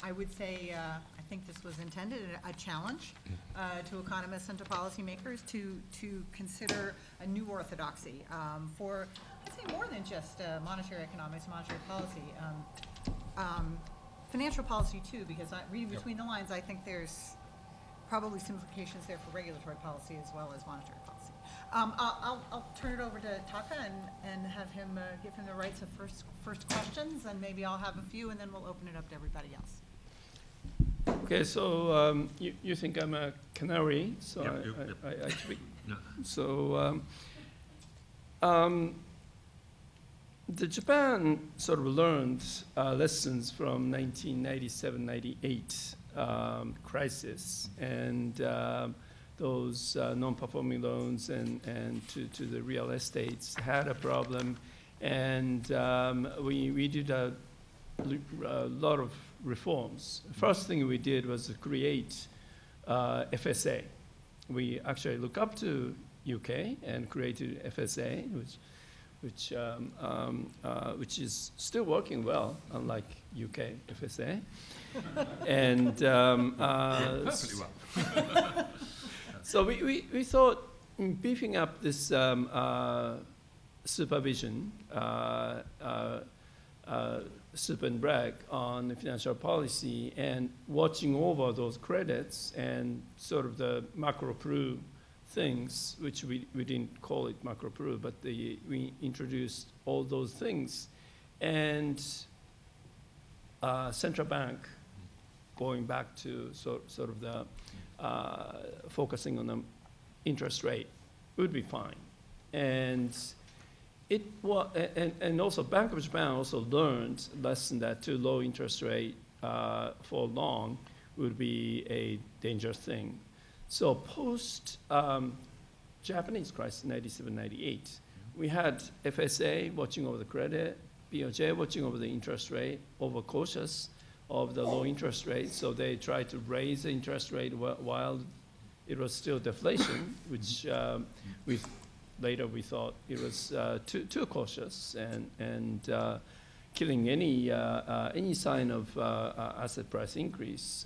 I would say I think this was intended a challenge to economists and to policymakers to consider a new orthodoxy for, I'd say, more than just monetary economics, monetary policy, financial policy too, because reading between the lines, I think there's probably some implications there for regulatory policy as well as monetary policy. I'll turn it over to Taka and have him give him the rights of first questions, and maybe I'll have a few, and then we'll open it up to everybody else. Okay, so you think I'm a canary, so I speak. No. So the Japan sort of learned lessons from 1997-98 crisis, and those non-performing loans and to the real estates had a problem, and we did a lot of reforms. First thing we did was to create FSA. We actually look up to UK and created FSA, which is still working well, unlike UK FSA. And Perfectly well. so we thought beefing up this soup and brag on the financial policy and watching over those credits and sort of the macro-pru things, which we didn't call it macro-pru, but we introduced all those things. And central bank going back to sort of the focusing on the interest rate would be fine. And it was, and also Bank of Japan also learned lesson that too low interest rate for long would be a dangerous thing. So post Japanese crisis, 97, 98, we had FSA watching over the credit, BOJ watching over the interest rate, overcautious of the low interest rate. So they tried to raise the interest rate while it was still deflation, which later we thought it was too cautious and killing any sign of asset price increase.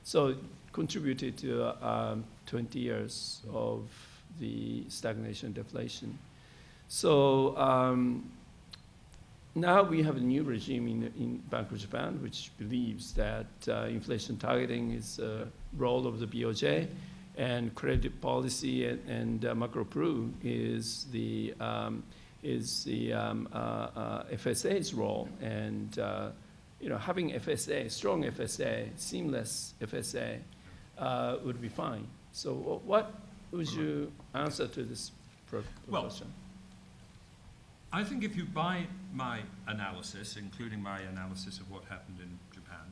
So it contributed to 20 years of the stagnation deflation. So now we have a new regime in Bank of Japan, which believes that inflation targeting is a role of the BOJ, and credit policy and macro-pru is the FSA's role. And having FSA, strong FSA, seamless FSA would be fine. So what would you answer to this proposition? I think if you buy my analysis, including my analysis of what happened in Japan,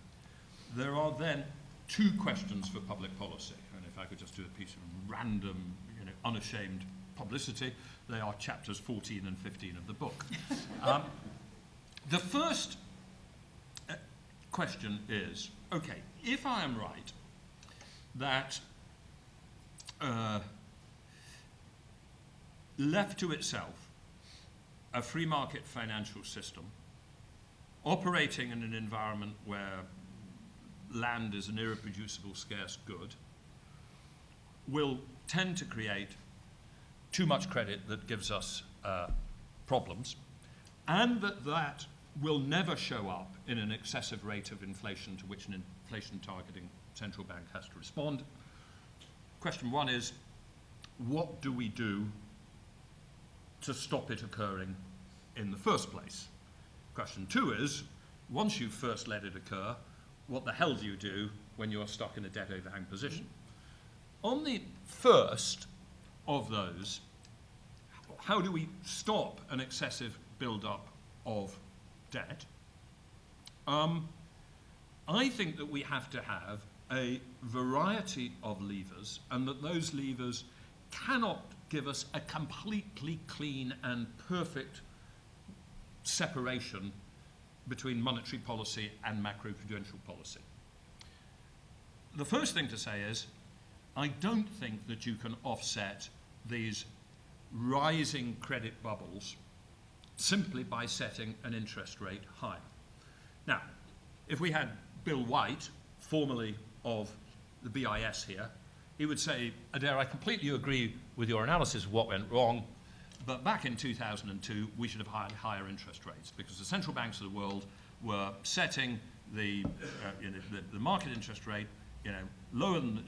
there are then two questions for public policy. And if I could just do a piece of random, unashamed publicity, they are chapters 14 and 15 of the book. The first question is, okay, if I am right that left to itself, a free market financial system operating in an environment where land is an irreproducible, scarce good will tend to create too much credit that gives us problems, and that will never show up in an excessive rate of inflation to which an inflation targeting central bank has to respond. Question one is, what do we do to stop it occurring in the first place? Question two is, once you've first let it occur, what the hell do you do when you're stuck in a debt overhang position? On the first of those, how do we stop an excessive build-up of debt? I think that we have to have a variety of levers, and that those levers cannot give us a completely clean and perfect separation between monetary policy and macroprudential policy. The first thing to say is, I don't think that you can offset these rising credit bubbles simply by setting an interest rate higher. Now, if we had Bill White, formerly of the BIS here, he would say, Adair, I completely agree with your analysis of what went wrong, but back in 2002, we should have had higher interest rates because the central banks of the world were setting the market interest rate, lower than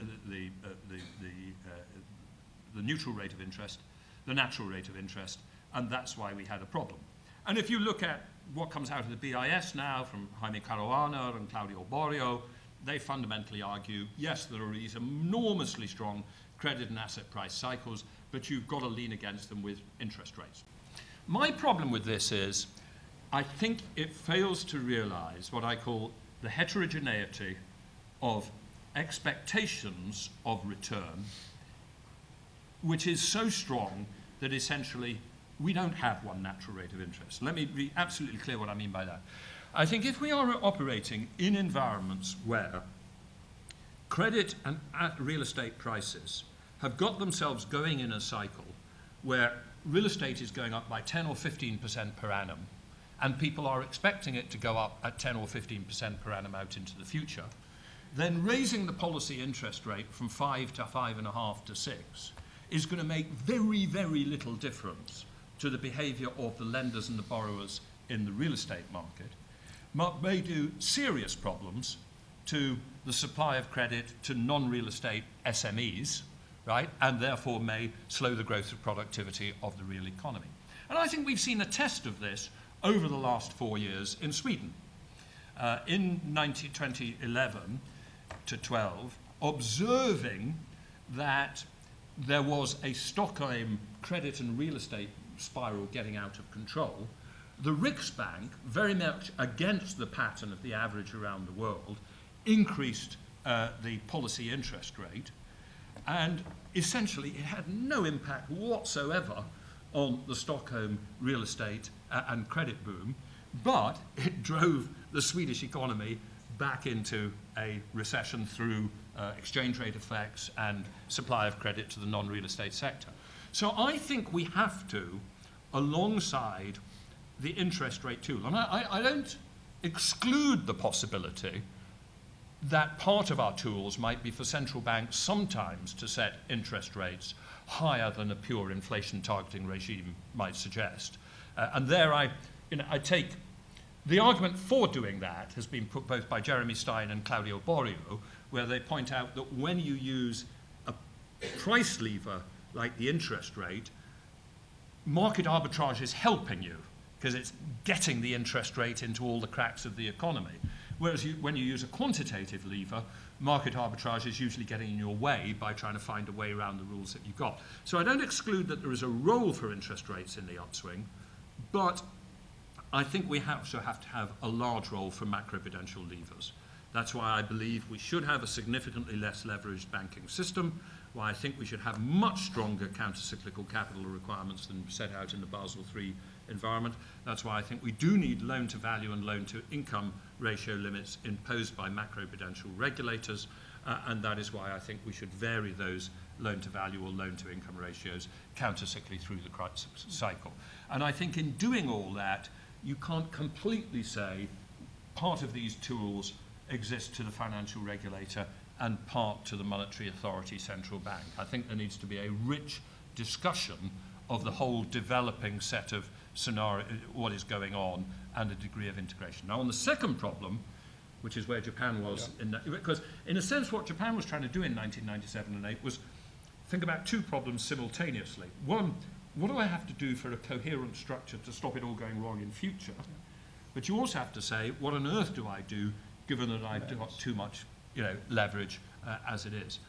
the neutral rate of interest, the natural rate of interest, and that's why we had a problem. And if you look at what comes out of the BIS now from Jaime Caruana and Claudio Borio, they fundamentally argue, yes, there are these enormously strong credit and asset price cycles, but you've got to lean against them with interest rates. My problem with this is, I think it fails to realize what I call the heterogeneity of expectations of return, which is so strong that essentially we don't have one natural rate of interest. Let me be absolutely clear what I mean by that. I think if we are operating in environments where credit and real estate prices have got themselves going in a cycle where real estate is going up by 10 or 15% per annum, and people are expecting it to go up at 10 or 15% per annum out into the future, then raising the policy interest rate from 5 to 5.5 to 6 is going to make very, very little difference to the behavior of the lenders and the borrowers in the real estate market. may do serious problems to the supply of credit to non-real estate SMEs, right, and therefore may slow the growth of productivity of the real economy. And I think we've seen a test of this over the last 4 years in Sweden. In 2011 to 12, observing that there was a Stockholm credit and real estate spiral getting out of control, the Riksbank, very much against the pattern of the average around the world, increased the policy interest rate, and essentially it had no impact whatsoever on the Stockholm real estate and credit boom, but it drove the Swedish economy back into a recession through exchange rate effects and supply of credit to the non-real estate sector. So I think we have to, alongside the interest rate tool, and I don't exclude the possibility that part of our tools might be for central banks sometimes to set interest rates higher than a pure inflation targeting regime might suggest. And there I take the argument for doing that has been put both by Jeremy Stein and Claudio Borio, where they point out that when you use a price lever like the interest rate, market arbitrage is helping you because it's getting the interest rate into all the cracks of the economy. Whereas when you use a quantitative lever, market arbitrage is usually getting in your way by trying to find a way around the rules that you've got. So I don't exclude that there is a role for interest rates in the upswing, but I think we also have to have a large role for macroprudential levers. That's why I believe we should have a significantly less leveraged banking system, why I think we should have much stronger counter-cyclical capital requirements than set out in the Basel III environment. That's why I think we do need loan-to-value and loan-to-income ratio limits imposed by macroprudential regulators, and that is why I think we should vary those loan-to-value or loan-to-income ratios counter-cyclically through the crisis cycle. And I think in doing all that, you can't completely say part of these tools exist to the financial regulator and part to the monetary authority central bank. I think there needs to be a rich discussion of the whole developing set of scenario, what is going on, and a degree of integration. Now, on the second problem, which is where Japan was, because in a sense what Japan was trying to do in 1997 and 8 was think about two problems simultaneously. One, what do I have to do for a coherent structure to stop it all going wrong in future? But you also have to say, what on earth do I do given that I've got too much leverage as it is?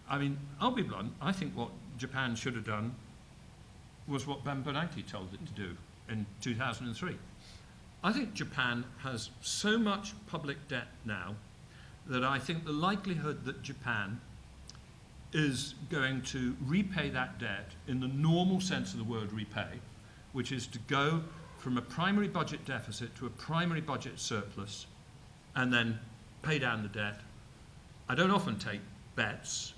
I mean, I'll be blunt, I think what Japan should have done was what Bernanke told it to do in 2003. I think Japan has so much public debt now that I think the likelihood that Japan is going to repay that debt in the normal sense of the word repay, which is to go from a primary budget deficit to a primary budget surplus and then pay down the debt. I don't often take bets,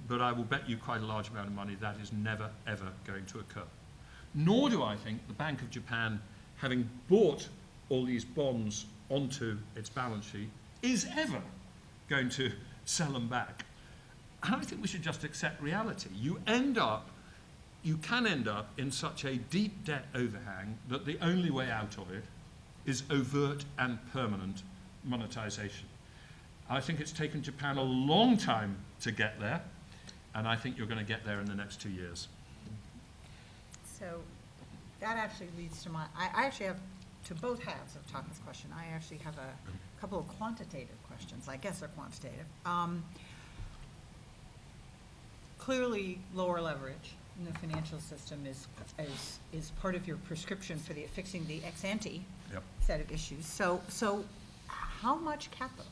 but I will bet you quite a large amount of money that is never, ever going to occur. Nor do I think the Bank of Japan, having bought all these bonds onto its balance sheet, is ever going to sell them back. And I think we should just accept reality. You can end up in such a deep debt overhang that the only way out of it is overt and permanent monetization. I think it's taken Japan a long time to get there, and I think you're going to get there in the next 2 years. So that actually leads to I actually have, to both halves of Taka's question, I actually have a couple of quantitative questions. I guess they're quantitative. Clearly, lower leverage in the financial system is part of your prescription for fixing the ex-ante set of issues. So how much capital?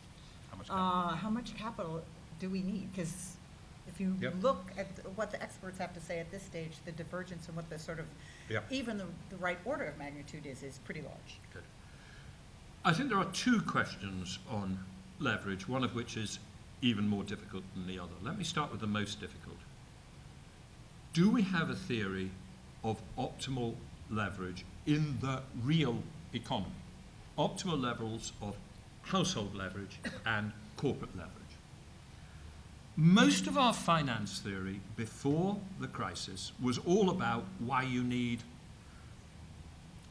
How much capital do we need? Because if you look at what the experts have to say at this stage, the divergence and what the sort of, even the right order of magnitude is pretty large. Good. I think there are two questions on leverage, one of which is even more difficult than the other. Let me start with the most difficult. Do we have a theory of optimal leverage in the real economy? Optimal levels of household leverage and corporate leverage. Most of our finance theory before the crisis was all about why you need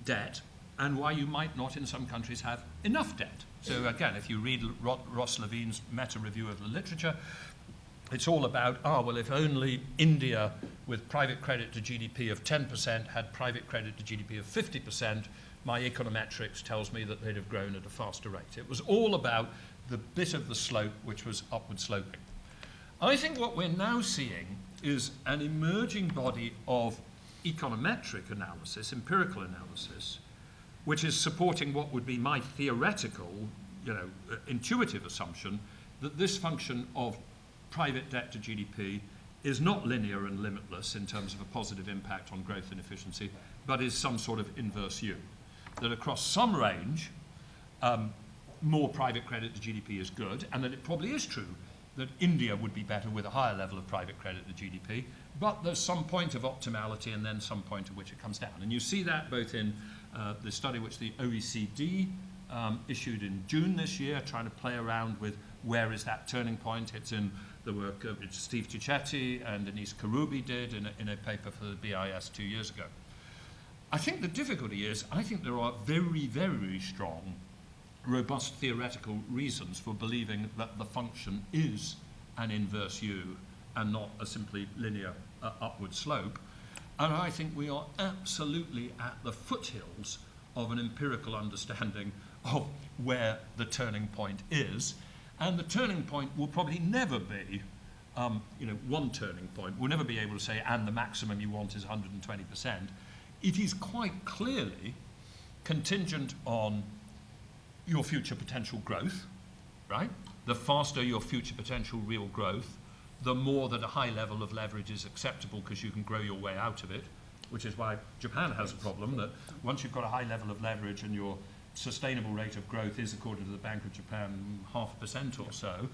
debt and why you might not in some countries have enough debt. So again, if you read Ross Levine's meta-review of the literature, it's all about, well, if only India with private credit to GDP of 10% had private credit to GDP of 50%, my econometrics tells me that they'd have grown at a faster rate. It was all about the bit of the slope which was upward sloping. I think what we're now seeing is an emerging body of econometric analysis, empirical analysis, which is supporting what would be my theoretical, intuitive assumption that this function of private debt to GDP is not linear and limitless in terms of a positive impact on growth and efficiency, but is some sort of inverse U. That across some range, more private credit to GDP is good, and that it probably is true that India would be better with a higher level of private credit to GDP, but there's some point of optimality and then some point at which it comes down. And you see that both in the study which the OECD issued in June this year, trying to play around with where is that turning point. It's in the work which Steve Cicchetti and Denise Karoubi did in a paper for the BIS 2 years ago. I think the difficulty is, I think there are very, very strong, robust theoretical reasons for believing that the function is an inverse U and not a simply linear upward slope. And I think we are absolutely at the foothills of an empirical understanding of where the turning point is. And the turning point will probably never be, one turning point. We'll never be able to say, and the maximum you want is 120%. It is quite clearly contingent on your future potential growth, right? The faster your future potential real growth, the more that a high level of leverage is acceptable because you can grow your way out of it, which is why Japan has a problem that once you've got a high level of leverage and your sustainable rate of growth is, according to the Bank of Japan, 0.5% or so,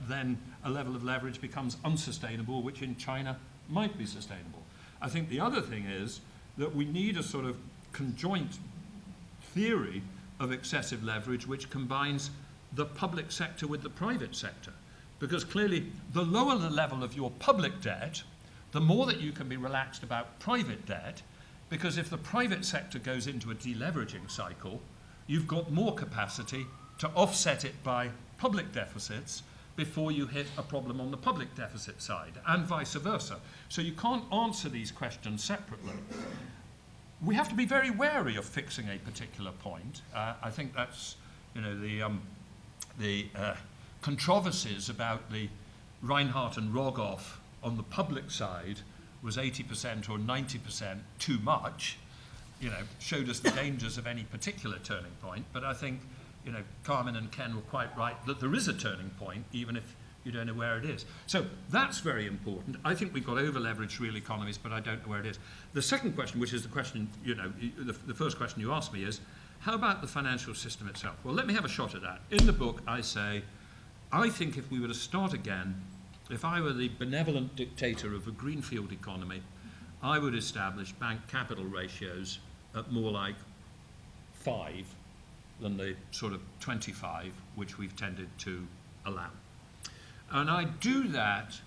then a level of leverage becomes unsustainable, which in China might be sustainable. I think the other thing is that we need a sort of conjoint theory of excessive leverage which combines the public sector with the private sector. Because clearly, the lower the level of your public debt, the more that you can be relaxed about private debt, because if the private sector goes into a deleveraging cycle, you've got more capacity to offset it by public deficits before you hit a problem on the public deficit side, and vice versa. So you can't answer these questions separately. We have to be very wary of fixing a particular point. I think that's, the controversies about the Reinhardt and Rogoff on the public side was 80% or 90% too much, showed us the dangers of any particular turning point. But I think, Carmen and Ken were quite right that there is a turning point, even if you don't know where it is. So that's very important. I think we've got over-leveraged real economies, but I don't know where it is. The second question, which is the question, the first question you asked me is, how about the financial system itself? Well, let me have a shot at that. In the book, I say, I think if we were to start again, if I were the benevolent dictator of a greenfield economy, I would establish bank capital ratios at more like 5 than the sort of 25 which we've tended to allow. And I do that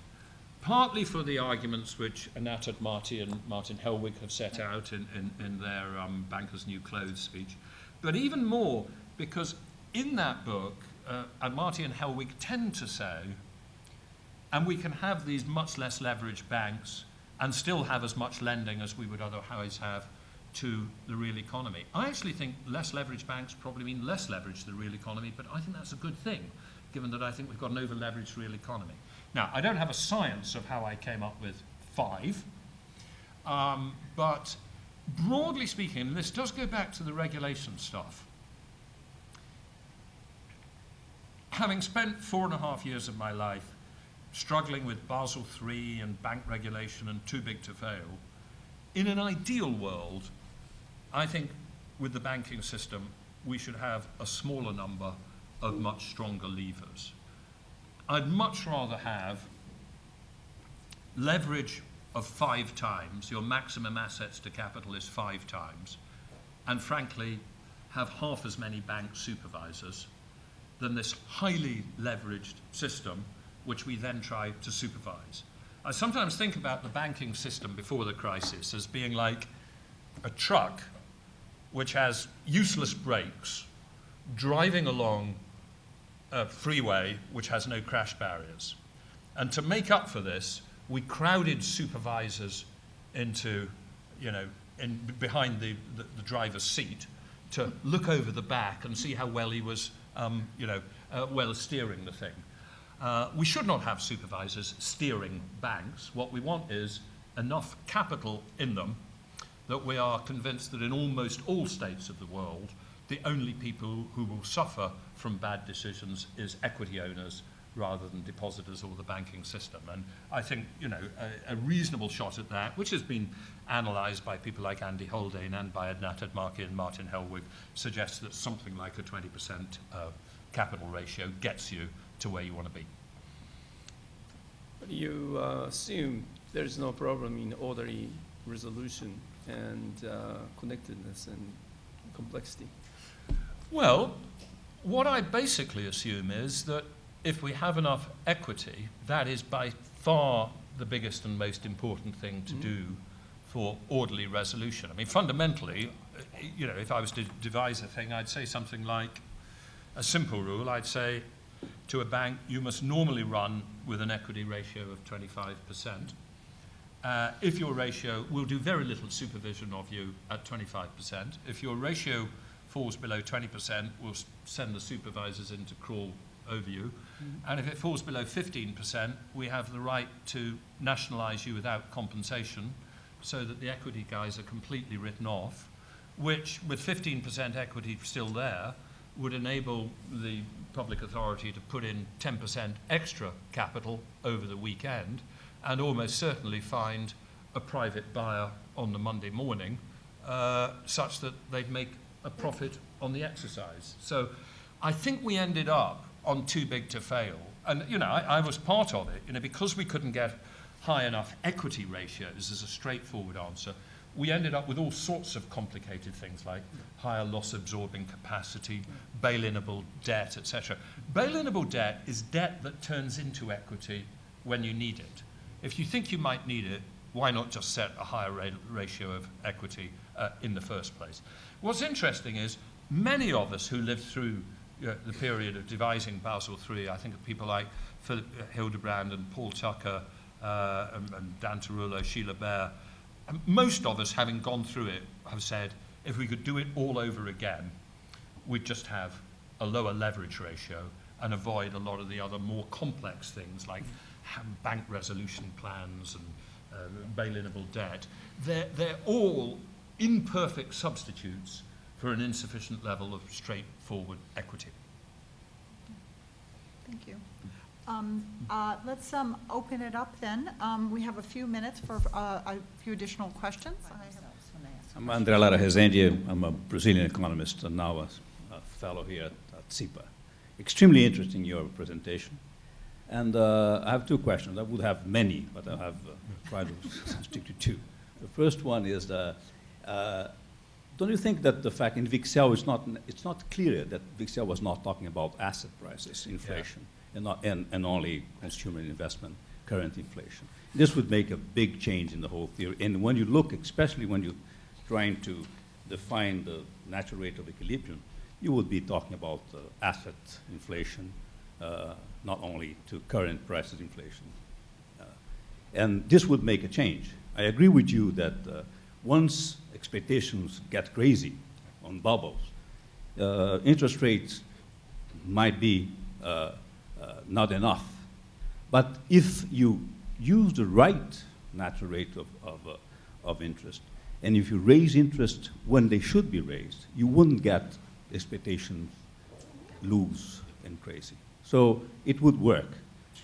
partly for the arguments which Anat Admati and Martin Hellwig have set out in their Bankers' New Clothes speech, but even more because in that book, Admati and Hellwig tend to say, and we can have these much less leveraged banks and still have as much lending as we would otherwise have to the real economy. I actually think less leveraged banks probably mean less leverage to the real economy, but I think that's a good thing, given that I think we've got an over-leveraged real economy. Now, I don't have a science of how I came up with 5, but broadly speaking, and this does go back to the regulation stuff, having spent 4.5 years of my life struggling with Basel III and bank regulation and too big to fail, in an ideal world, I think with the banking system, we should have a smaller number of much stronger levers. I'd much rather have leverage of 5 times, your maximum assets to capital is 5 times, and frankly, have half as many bank supervisors than this highly leveraged system, which we then try to supervise. I sometimes think about the banking system before the crisis as being like a truck which has useless brakes, driving along a freeway which has no crash barriers. And to make up for this, we crowded supervisors into, behind the driver's seat to look over the back and see how well he was, well steering the thing. We should not have supervisors steering banks. What we want is enough capital in them that we are convinced that in almost all states of the world, the only people who will suffer from bad decisions is equity owners rather than depositors or the banking system. And I think, a reasonable shot at that, which has been analysed by people like Andy Haldane and by Adnat Admarki and Martin Hellwig, suggests that something like a 20% capital ratio gets you to where you want to be. But you assume there's no problem in orderly resolution and connectedness and complexity. Well, what I basically assume is that if we have enough equity, that is by far the biggest and most important thing to do for orderly resolution. I mean, fundamentally, if I was to devise a thing, I'd say something like a simple rule. I'd say to a bank, you must normally run with an equity ratio of 25%. If your ratio, we'll do very little supervision of you at 25%. If your ratio falls below 20%, we'll send the supervisors in to crawl over you. And if it falls below 15%, we have the right to nationalize you without compensation so that the equity guys are completely written off, which, with 15% equity still there, would enable the public authority to put in 10% extra capital over the weekend and almost certainly find a private buyer on the Monday morning such that they'd make a profit on the exercise. So I think we ended up on too big to fail. And, I was part of it, because we couldn't get high enough equity ratios as a straightforward answer. We ended up with all sorts of complicated things like higher loss-absorbing capacity, bail-inable debt, etc. Bail-inable debt is debt that turns into equity when you need it. If you think you might need it, why not just set a higher ratio of equity in the first place? What's interesting is many of us who lived through the period of devising Basel III, I think of people like Philip Hildebrand and Paul Tucker and Dan Tarullo, Sheila Bair. Most of us, having gone through it, have said, if we could do it all over again, we'd just have a lower leverage ratio and avoid a lot of the other more complex things like bank resolution plans and bail-inable debt. They're all imperfect substitutes for an insufficient level of straightforward equity. Thank you. Let's open it up then. We have a few minutes for a few additional questions. I'm André Lara Rezende. I'm a Brazilian economist and now a fellow here at SIPA. Extremely interesting, your presentation. And I have two questions. I would have many, but I have tried to stick to two. The first one is, don't you think that the fact in Wicksell, it's not clear that Wicksell was not talking about asset prices, inflation, and only consumer investment, current inflation. This would make a big change in the whole theory. And when you look, especially when you're trying to define the natural rate of equilibrium, you would be talking about asset inflation, not only to current prices inflation. And this would make a change. I agree with you that once expectations get crazy on bubbles, interest rates might be not enough. But if you use the right natural rate of interest, and if you raise interest when they should be raised, you wouldn't get expectations loose and crazy. So it would work.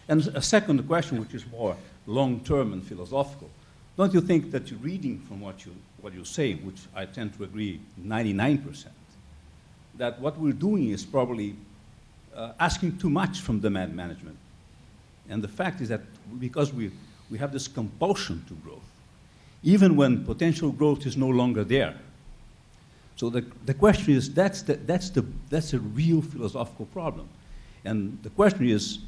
And a second question, which is more long-term and philosophical, don't you think that you're reading from what you say, which I tend to agree 99%, that what we're doing is probably asking too much from demand management? And the fact is that because we have this compulsion to growth, even when potential growth is no longer there. So the question is, that's a real philosophical problem. And the question is,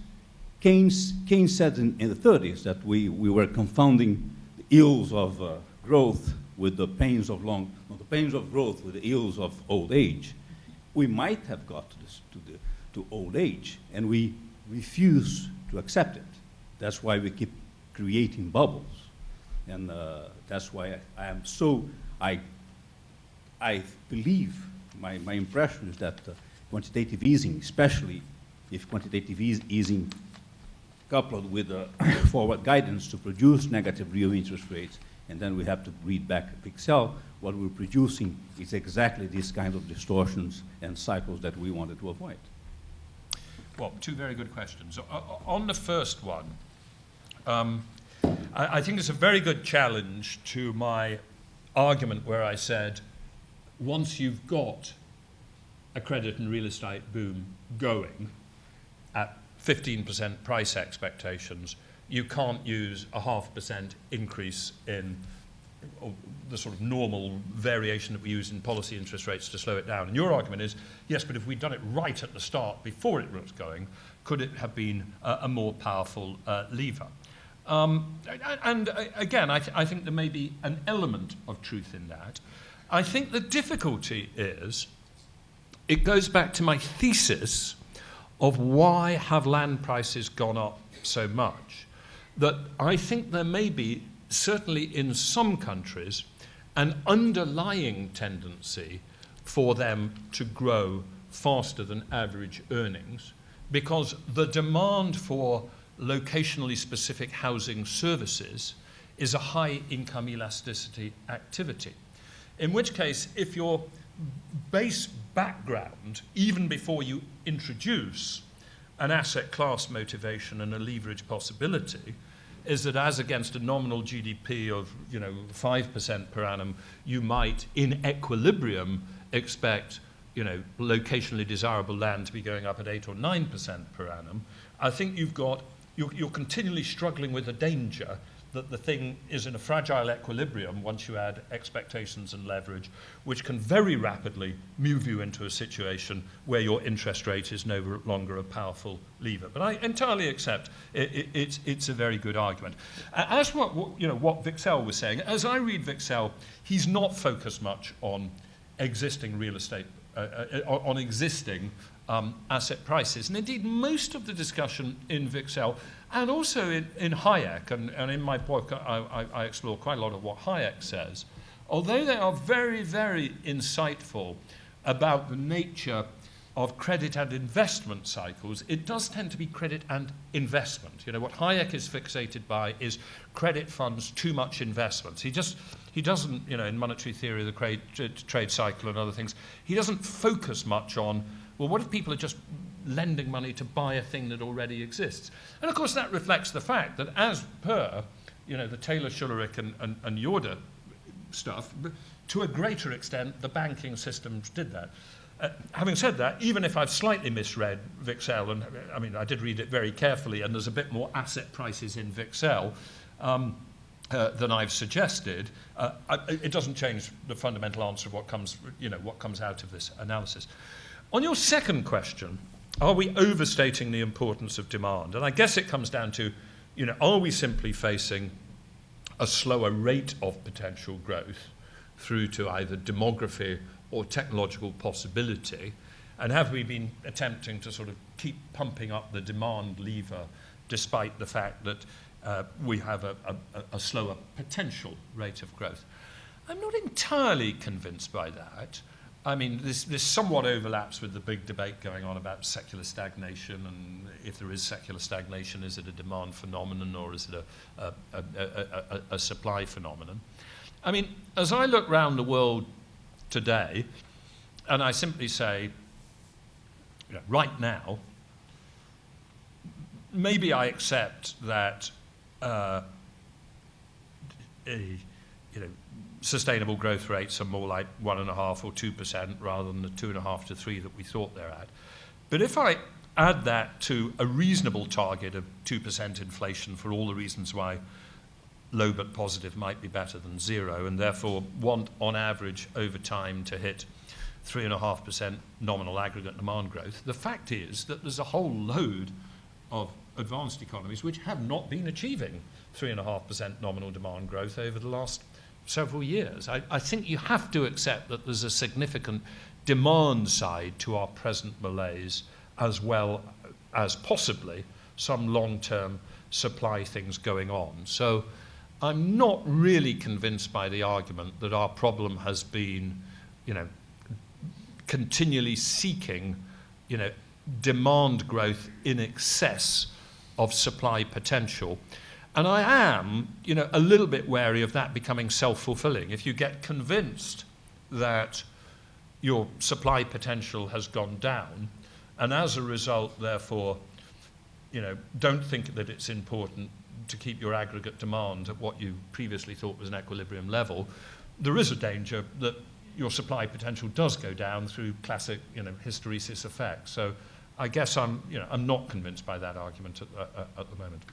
Keynes said in the 30s that we were confounding the ills of growth with the pains of the pains of growth, with the ills of old age, we might have got to, to old age, and we refuse to accept it. That's why we keep creating bubbles, and that's why I believe, my impression is that quantitative easing, especially if quantitative easing coupled with forward guidance to produce negative real interest rates, and then we have to read back Wicksell, what we're producing is exactly this kind of distortions and cycles that we wanted to avoid. Well, two very good questions. On the first one, I think it's a very good challenge to my argument where I said, once you've got a credit and real estate boom going at 15% price expectations, you can't use a 0.5% increase in the sort of normal variation that we use in policy interest rates to slow it down. And your argument is, yes, but if we'd done it right at the start before it was going, could it have been a more powerful lever? And again, I think there may be an element of truth in that. I think the difficulty is, it goes back to my thesis of why have land prices gone up so much, that I think there may be, certainly in some countries, an underlying tendency for them to grow faster than average earnings, because the demand for locationally specific housing services is a high income elasticity activity. In which case, if your base background, even before you introduce an asset class motivation and a leverage possibility, is that as against a nominal GDP of 5% per annum, you might, in equilibrium, expect locationally desirable land to be going up at 8 or 9% per annum. I think you're continually struggling with the danger that the thing is in a fragile equilibrium once you add expectations and leverage, which can very rapidly move you into a situation where your interest rate is no longer a powerful lever. But I entirely accept it's a very good argument. As what Wicksell was saying, as I read Wicksell, he's not focused much on existing real estate, on existing asset prices. And indeed, most of the discussion in Wicksell, and also in Hayek, and in my book, I explore quite a lot of what Hayek says, although they are very, very insightful about the nature of credit and investment cycles, it does tend to be credit and investment. What Hayek is fixated by is credit funds too much investments. He doesn't, in monetary theory, the trade cycle and other things, he doesn't focus much on, well, what if people are just lending money to buy a thing that already exists? And of course that reflects the fact that as per, the Taylor-Schullerich and Yoder stuff, to a greater extent, the banking systems did that. Having said that, even if I've slightly misread Wicksell, and I did read it very carefully, and there's a bit more asset prices in Wicksell than I've suggested, it doesn't change the fundamental answer of what comes out of this analysis. On your second question, are we overstating the importance of demand? And I guess it comes down to, are we simply facing a slower rate of potential growth through to either demography or technological possibility? And have we been attempting to sort of keep pumping up the demand lever despite the fact that we have a slower potential rate of growth? I'm not entirely convinced by that. This somewhat overlaps with the big debate going on about secular stagnation, and if there is secular stagnation, is it a demand phenomenon or is it a supply phenomenon? As I look around the world today, and I simply say, right now, maybe I accept that sustainable growth rates are more like 1.5% or 2% rather than the 2.5 to 3 that we thought they're at. But if I add that to a reasonable target of 2% inflation for all the reasons why low but positive might be better than zero, and therefore want on average over time to hit 3.5% nominal aggregate demand growth, the fact is that there's a whole load of advanced economies which have not been achieving 3.5% nominal demand growth over the last several years. I think you have to accept that there's a significant demand side to our present malaise, as well as possibly some long-term supply things going on. So I'm not really convinced by the argument that our problem has been, continually seeking, demand growth in excess of supply potential. And I am, a little bit wary of that becoming self-fulfilling. If you get convinced that your supply potential has gone down, and as a result, therefore, don't think that it's important to keep your aggregate demand at what you previously thought was an equilibrium level, there is a danger that your supply potential does go down through classic, hysteresis effects. So I guess I'm not convinced by that argument at the moment.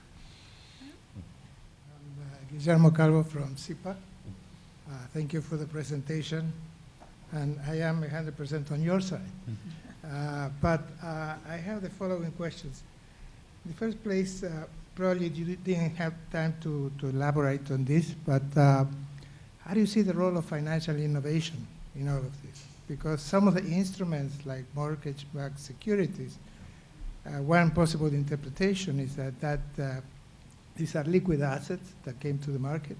Guillermo Calvo from SIPA. Thank you for the presentation. And I am 100% on your side. But I have the following questions. In the first place, probably you didn't have time to elaborate on this, but how do you see the role of financial innovation in all of this? Because some of the instruments like mortgage-backed securities, one possible interpretation is that these are liquid assets that came to the market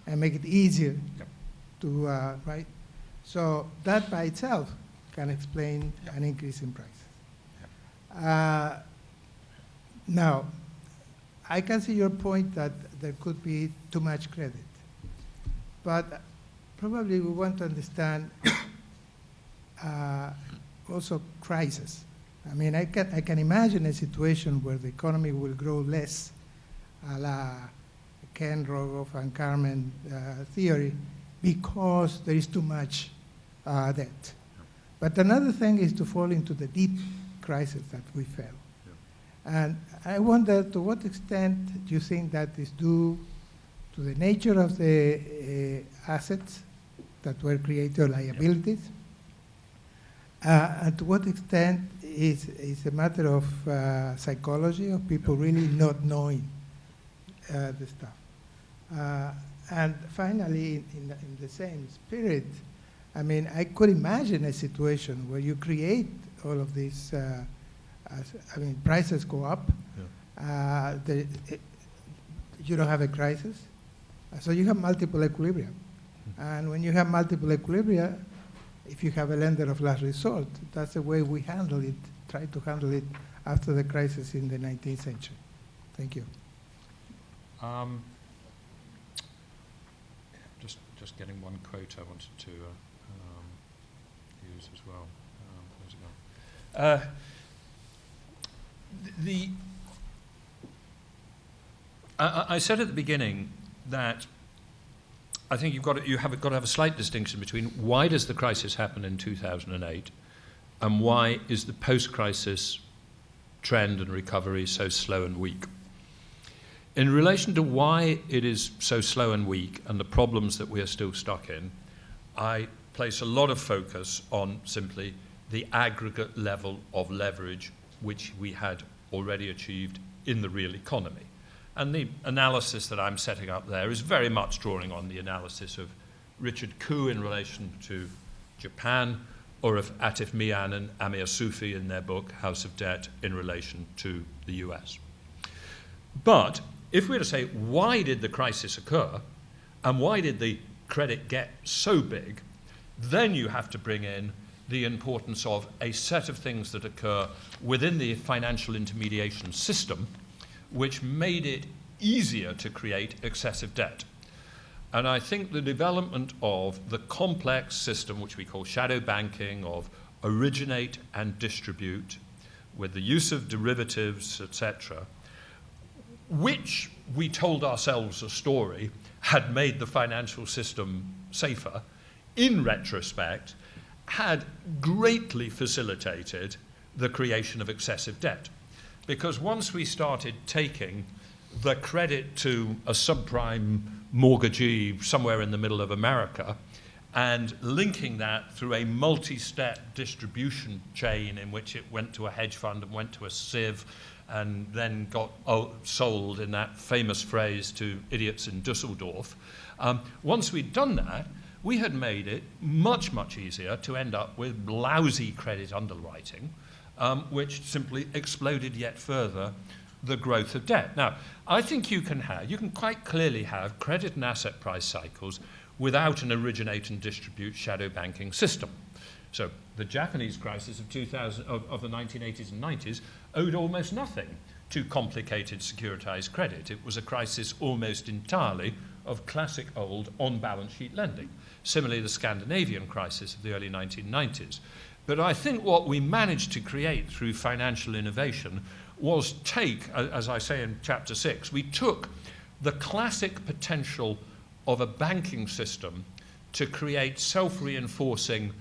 and make it easier to, right? So that by itself can explain an increase in prices. Now, I can see your point that there could be too much credit, but probably we want to understand also crisis. I mean, I can imagine a situation where the economy will grow less, a la Ken Rogoff and Carmen theory, because there is too much debt. But another thing is to fall into the deep crisis that we fell. And I wonder, to what extent do you think that is due to the nature of the assets that were created, or liabilities? And to what extent is a matter of psychology, of people really not knowing the stuff? And finally, in the same spirit, I mean, I could imagine a situation where you create all of these, prices go up, you don't have a crisis, so you have multiple equilibria. And when you have multiple equilibria, if you have a lender of last resort, that's the way we handle it, try to handle it after the crisis in the 19th century. Thank you. Just getting one quote I wanted to use as well. Where's it gone? I said at the beginning that I think you have got to have a slight distinction between why does the crisis happen in 2008 and why is the post-crisis trend and recovery so slow and weak. In relation to why it is so slow and weak and the problems that we are still stuck in, I place a lot of focus on simply the aggregate level of leverage which we had already achieved in the real economy. And the analysis that I'm setting up there is very much drawing on the analysis of Richard Koo in relation to Japan, or of Atif Mian and Amir Sufi in their book House of Debt in relation to the US. But if we were to say, why did the crisis occur, and why did the credit get so big, then you have to bring in the importance of a set of things that occur within the financial intermediation system, which made it easier to create excessive debt. And I think the development of the complex system, which we call shadow banking, of originate and distribute, with the use of derivatives, etc., which we told ourselves a story had made the financial system safer, in retrospect, had greatly facilitated the creation of excessive debt. Because once we started taking the credit to a subprime mortgagee somewhere in the middle of America and linking that through a multi-step distribution chain in which it went to a hedge fund and went to a sieve and then got sold in that famous phrase to idiots in Dusseldorf. Once we'd done that, we had made it much, much easier to end up with lousy credit underwriting, which simply exploded yet further the growth of debt. Now, I think you can quite clearly have credit and asset price cycles without an originate and distribute shadow banking system. So the Japanese crisis of the 1980s and 90s owed almost nothing to complicated securitized credit. It was a crisis almost entirely of classic old on-balance sheet lending. Similarly, the Scandinavian crisis of the early 1990s. But I think what we managed to create through financial innovation was as I say in chapter 6, we took the classic potential of a banking system to create self-reinforcing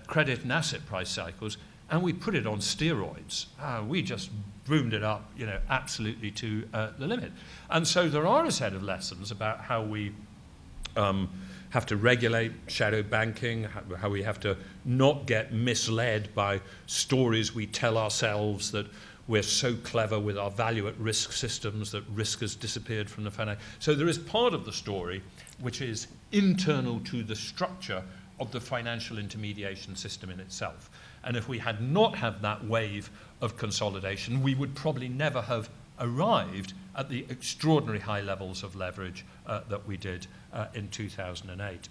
credit and asset price cycles, and we put it on steroids. We just boomed it up, absolutely to the limit. And so there are a set of lessons about how we have to regulate shadow banking, how we have to not get misled by stories we tell ourselves that we're so clever with our value at risk systems that risk has disappeared from the finance. So there is part of the story which is internal to the structure of the financial intermediation system in itself. And if we had not had that wave of consolidation, we would probably never have arrived at the extraordinary high levels of leverage that we did in 2008.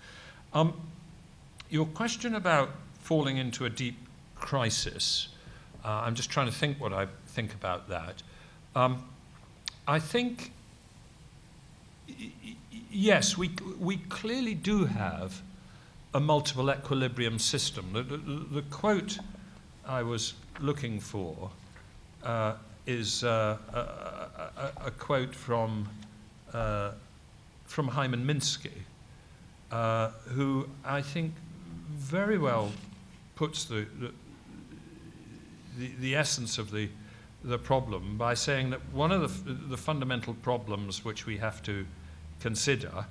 Your question about falling into a deep crisis, I'm just trying to think what I think about that. I think, yes, we clearly do have a multiple equilibrium system. The quote I was looking for is a quote from Hyman Minsky, who I think very well puts the essence of the problem by saying that one of the fundamental problems which we have to consider,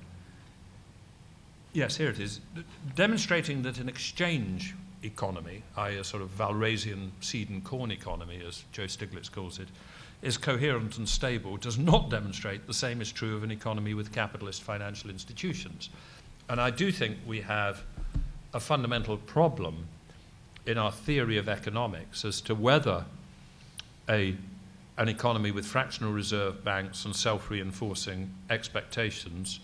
yes, here it is, demonstrating that an exchange economy, i.e. a sort of Walrasian seed and corn economy, as Joe Stiglitz calls it, is coherent and stable, does not demonstrate the same is true of an economy with capitalist financial institutions. And I do think we have a fundamental problem in our theory of economics as to whether an economy with fractional reserve banks and self-reinforcing expectations,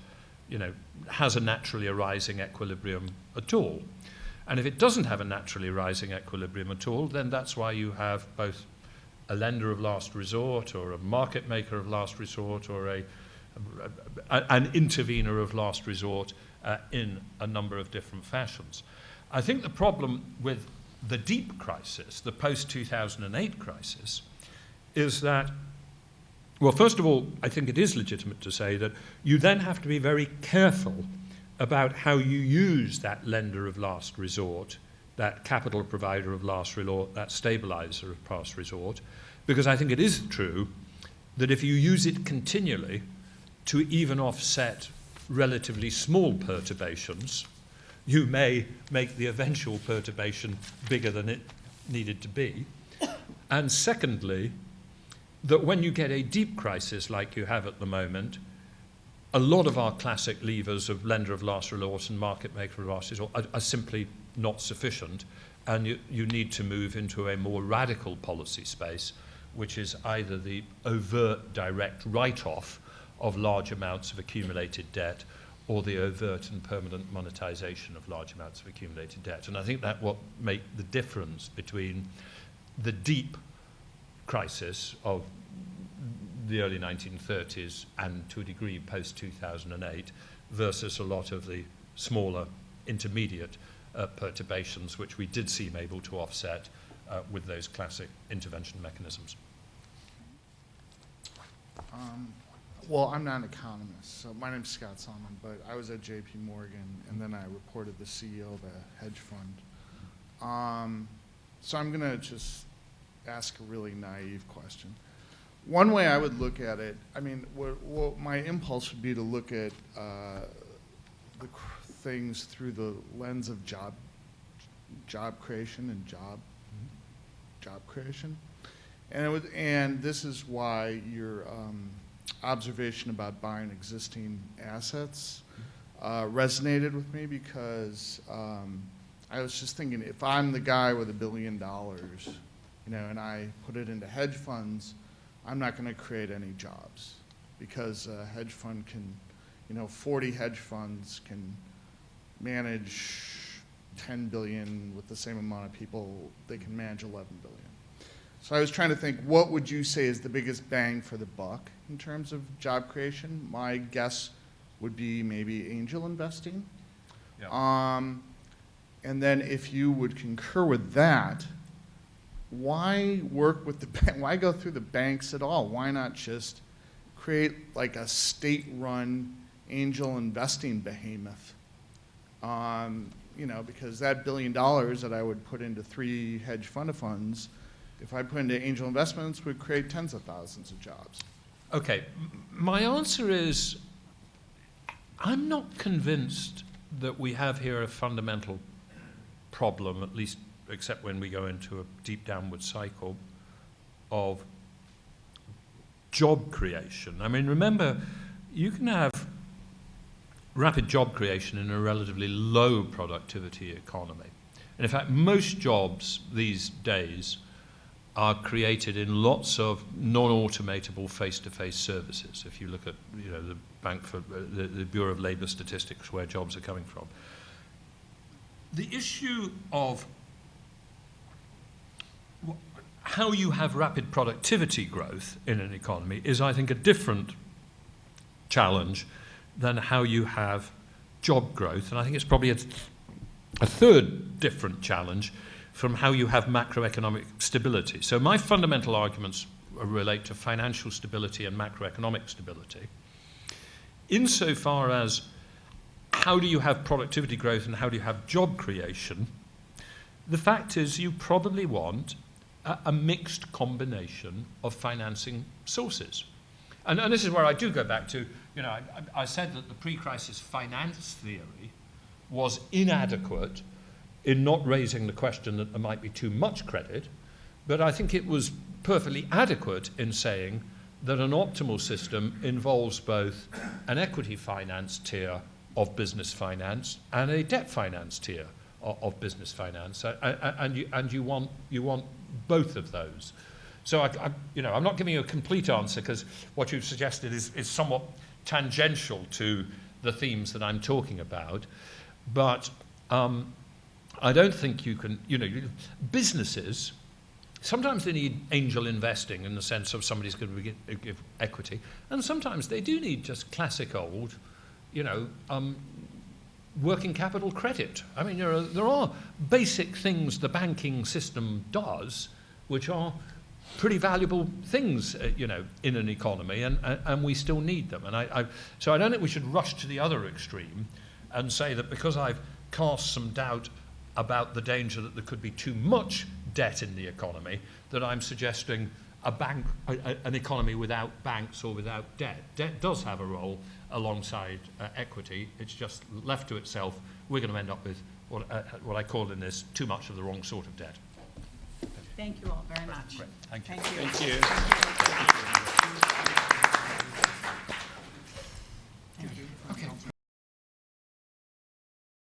has a naturally arising equilibrium at all. And if it doesn't have a naturally arising equilibrium at all, then that's why you have both a lender of last resort or a market maker of last resort or an intervener of last resort in a number of different fashions. I think the problem with the deep crisis, the post-2008 crisis, is that, well, first of all, I think it is legitimate to say that you then have to be very careful about how you use that lender of last resort, that capital provider of last resort, that stabilizer of past resort, because I think it is true that if you use it continually to even offset relatively small perturbations, you may make the eventual perturbation bigger than it needed to be. And secondly, that when you get a deep crisis like you have at the moment, a lot of our classic levers of lender of last resort and market maker of last resort are simply not sufficient, and you need to move into a more radical policy space, which is either the overt direct write-off of large amounts of accumulated debt or the overt and permanent monetization of large amounts of accumulated debt. And I think that what make the difference between the deep crisis of the early 1930s and to a degree post-2008 versus a lot of the smaller intermediate perturbations which we did seem able to offset with those classic intervention mechanisms. Well, I'm not an economist, so my name's Scott Solomon, but I was at J.P. Morgan, and then I reported the CEO of a hedge fund. So I'm going to just ask a really naive question. One way I would look at it, what my impulse would be to look at the things through the lens of job creation and job creation. And this is why your observation about buying existing assets resonated with me, because I was just thinking, if I'm the guy with $1 billion, and I put it into hedge funds, I'm not going to create any jobs, because a hedge fund can, 40 hedge funds can manage 10 billion with the same amount of people. They can manage 11 billion. So I was trying to think, what would you say is the biggest bang for the buck in terms of job creation? My guess would be maybe angel investing. Yeah. And then if you would concur with that, why work with why go through the banks at all? Why not just create like a state-run angel investing behemoth? Because that $1 billion that I would put into 3 hedge fund of funds, if I put into angel investments, would create tens of thousands of jobs. Okay, my answer is, I'm not convinced that we have here a fundamental problem, at least except when we go into a deep downward cycle, of job creation. I mean, remember, you can have rapid job creation in a relatively low productivity economy. And in fact, most jobs these days are created in lots of non-automatable face-to-face services. If you look at the Bank for the Bureau of Labor Statistics, where jobs are coming from. The issue of how you have rapid productivity growth in an economy is, I think, a different challenge than how you have job growth. And I think it's probably a third different challenge from how you have macroeconomic stability. So my fundamental arguments relate to financial stability and macroeconomic stability. Insofar as how do you have productivity growth and how do you have job creation, the fact is you probably want a mixed combination of financing sources. And this is where I do go back to, I said that the pre-crisis finance theory was inadequate in not raising the question that there might be too much credit, but I think it was perfectly adequate in saying that an optimal system involves both an equity finance tier of business finance and a debt finance tier of business finance, and you want both of those. So I'm not giving you a complete answer, because what you've suggested is somewhat tangential to the themes that I'm talking about, but I don't think you can, businesses, sometimes they need angel investing in the sense of somebody's going to give equity, and sometimes they do need just classic old, working capital credit. I mean, there are basic things the banking system does which are pretty valuable things, in an economy, and we still need them. And so I don't think we should rush to the other extreme and say that because I've cast some doubt about the danger that there could be too much debt in the economy, that I'm suggesting an economy without banks or without debt. Debt does have a role alongside equity. It's just left to itself, we're going to end up with what I call in this too much of the wrong sort of debt. Thank you all very much. Great. Thank you. Thank you. Thank you.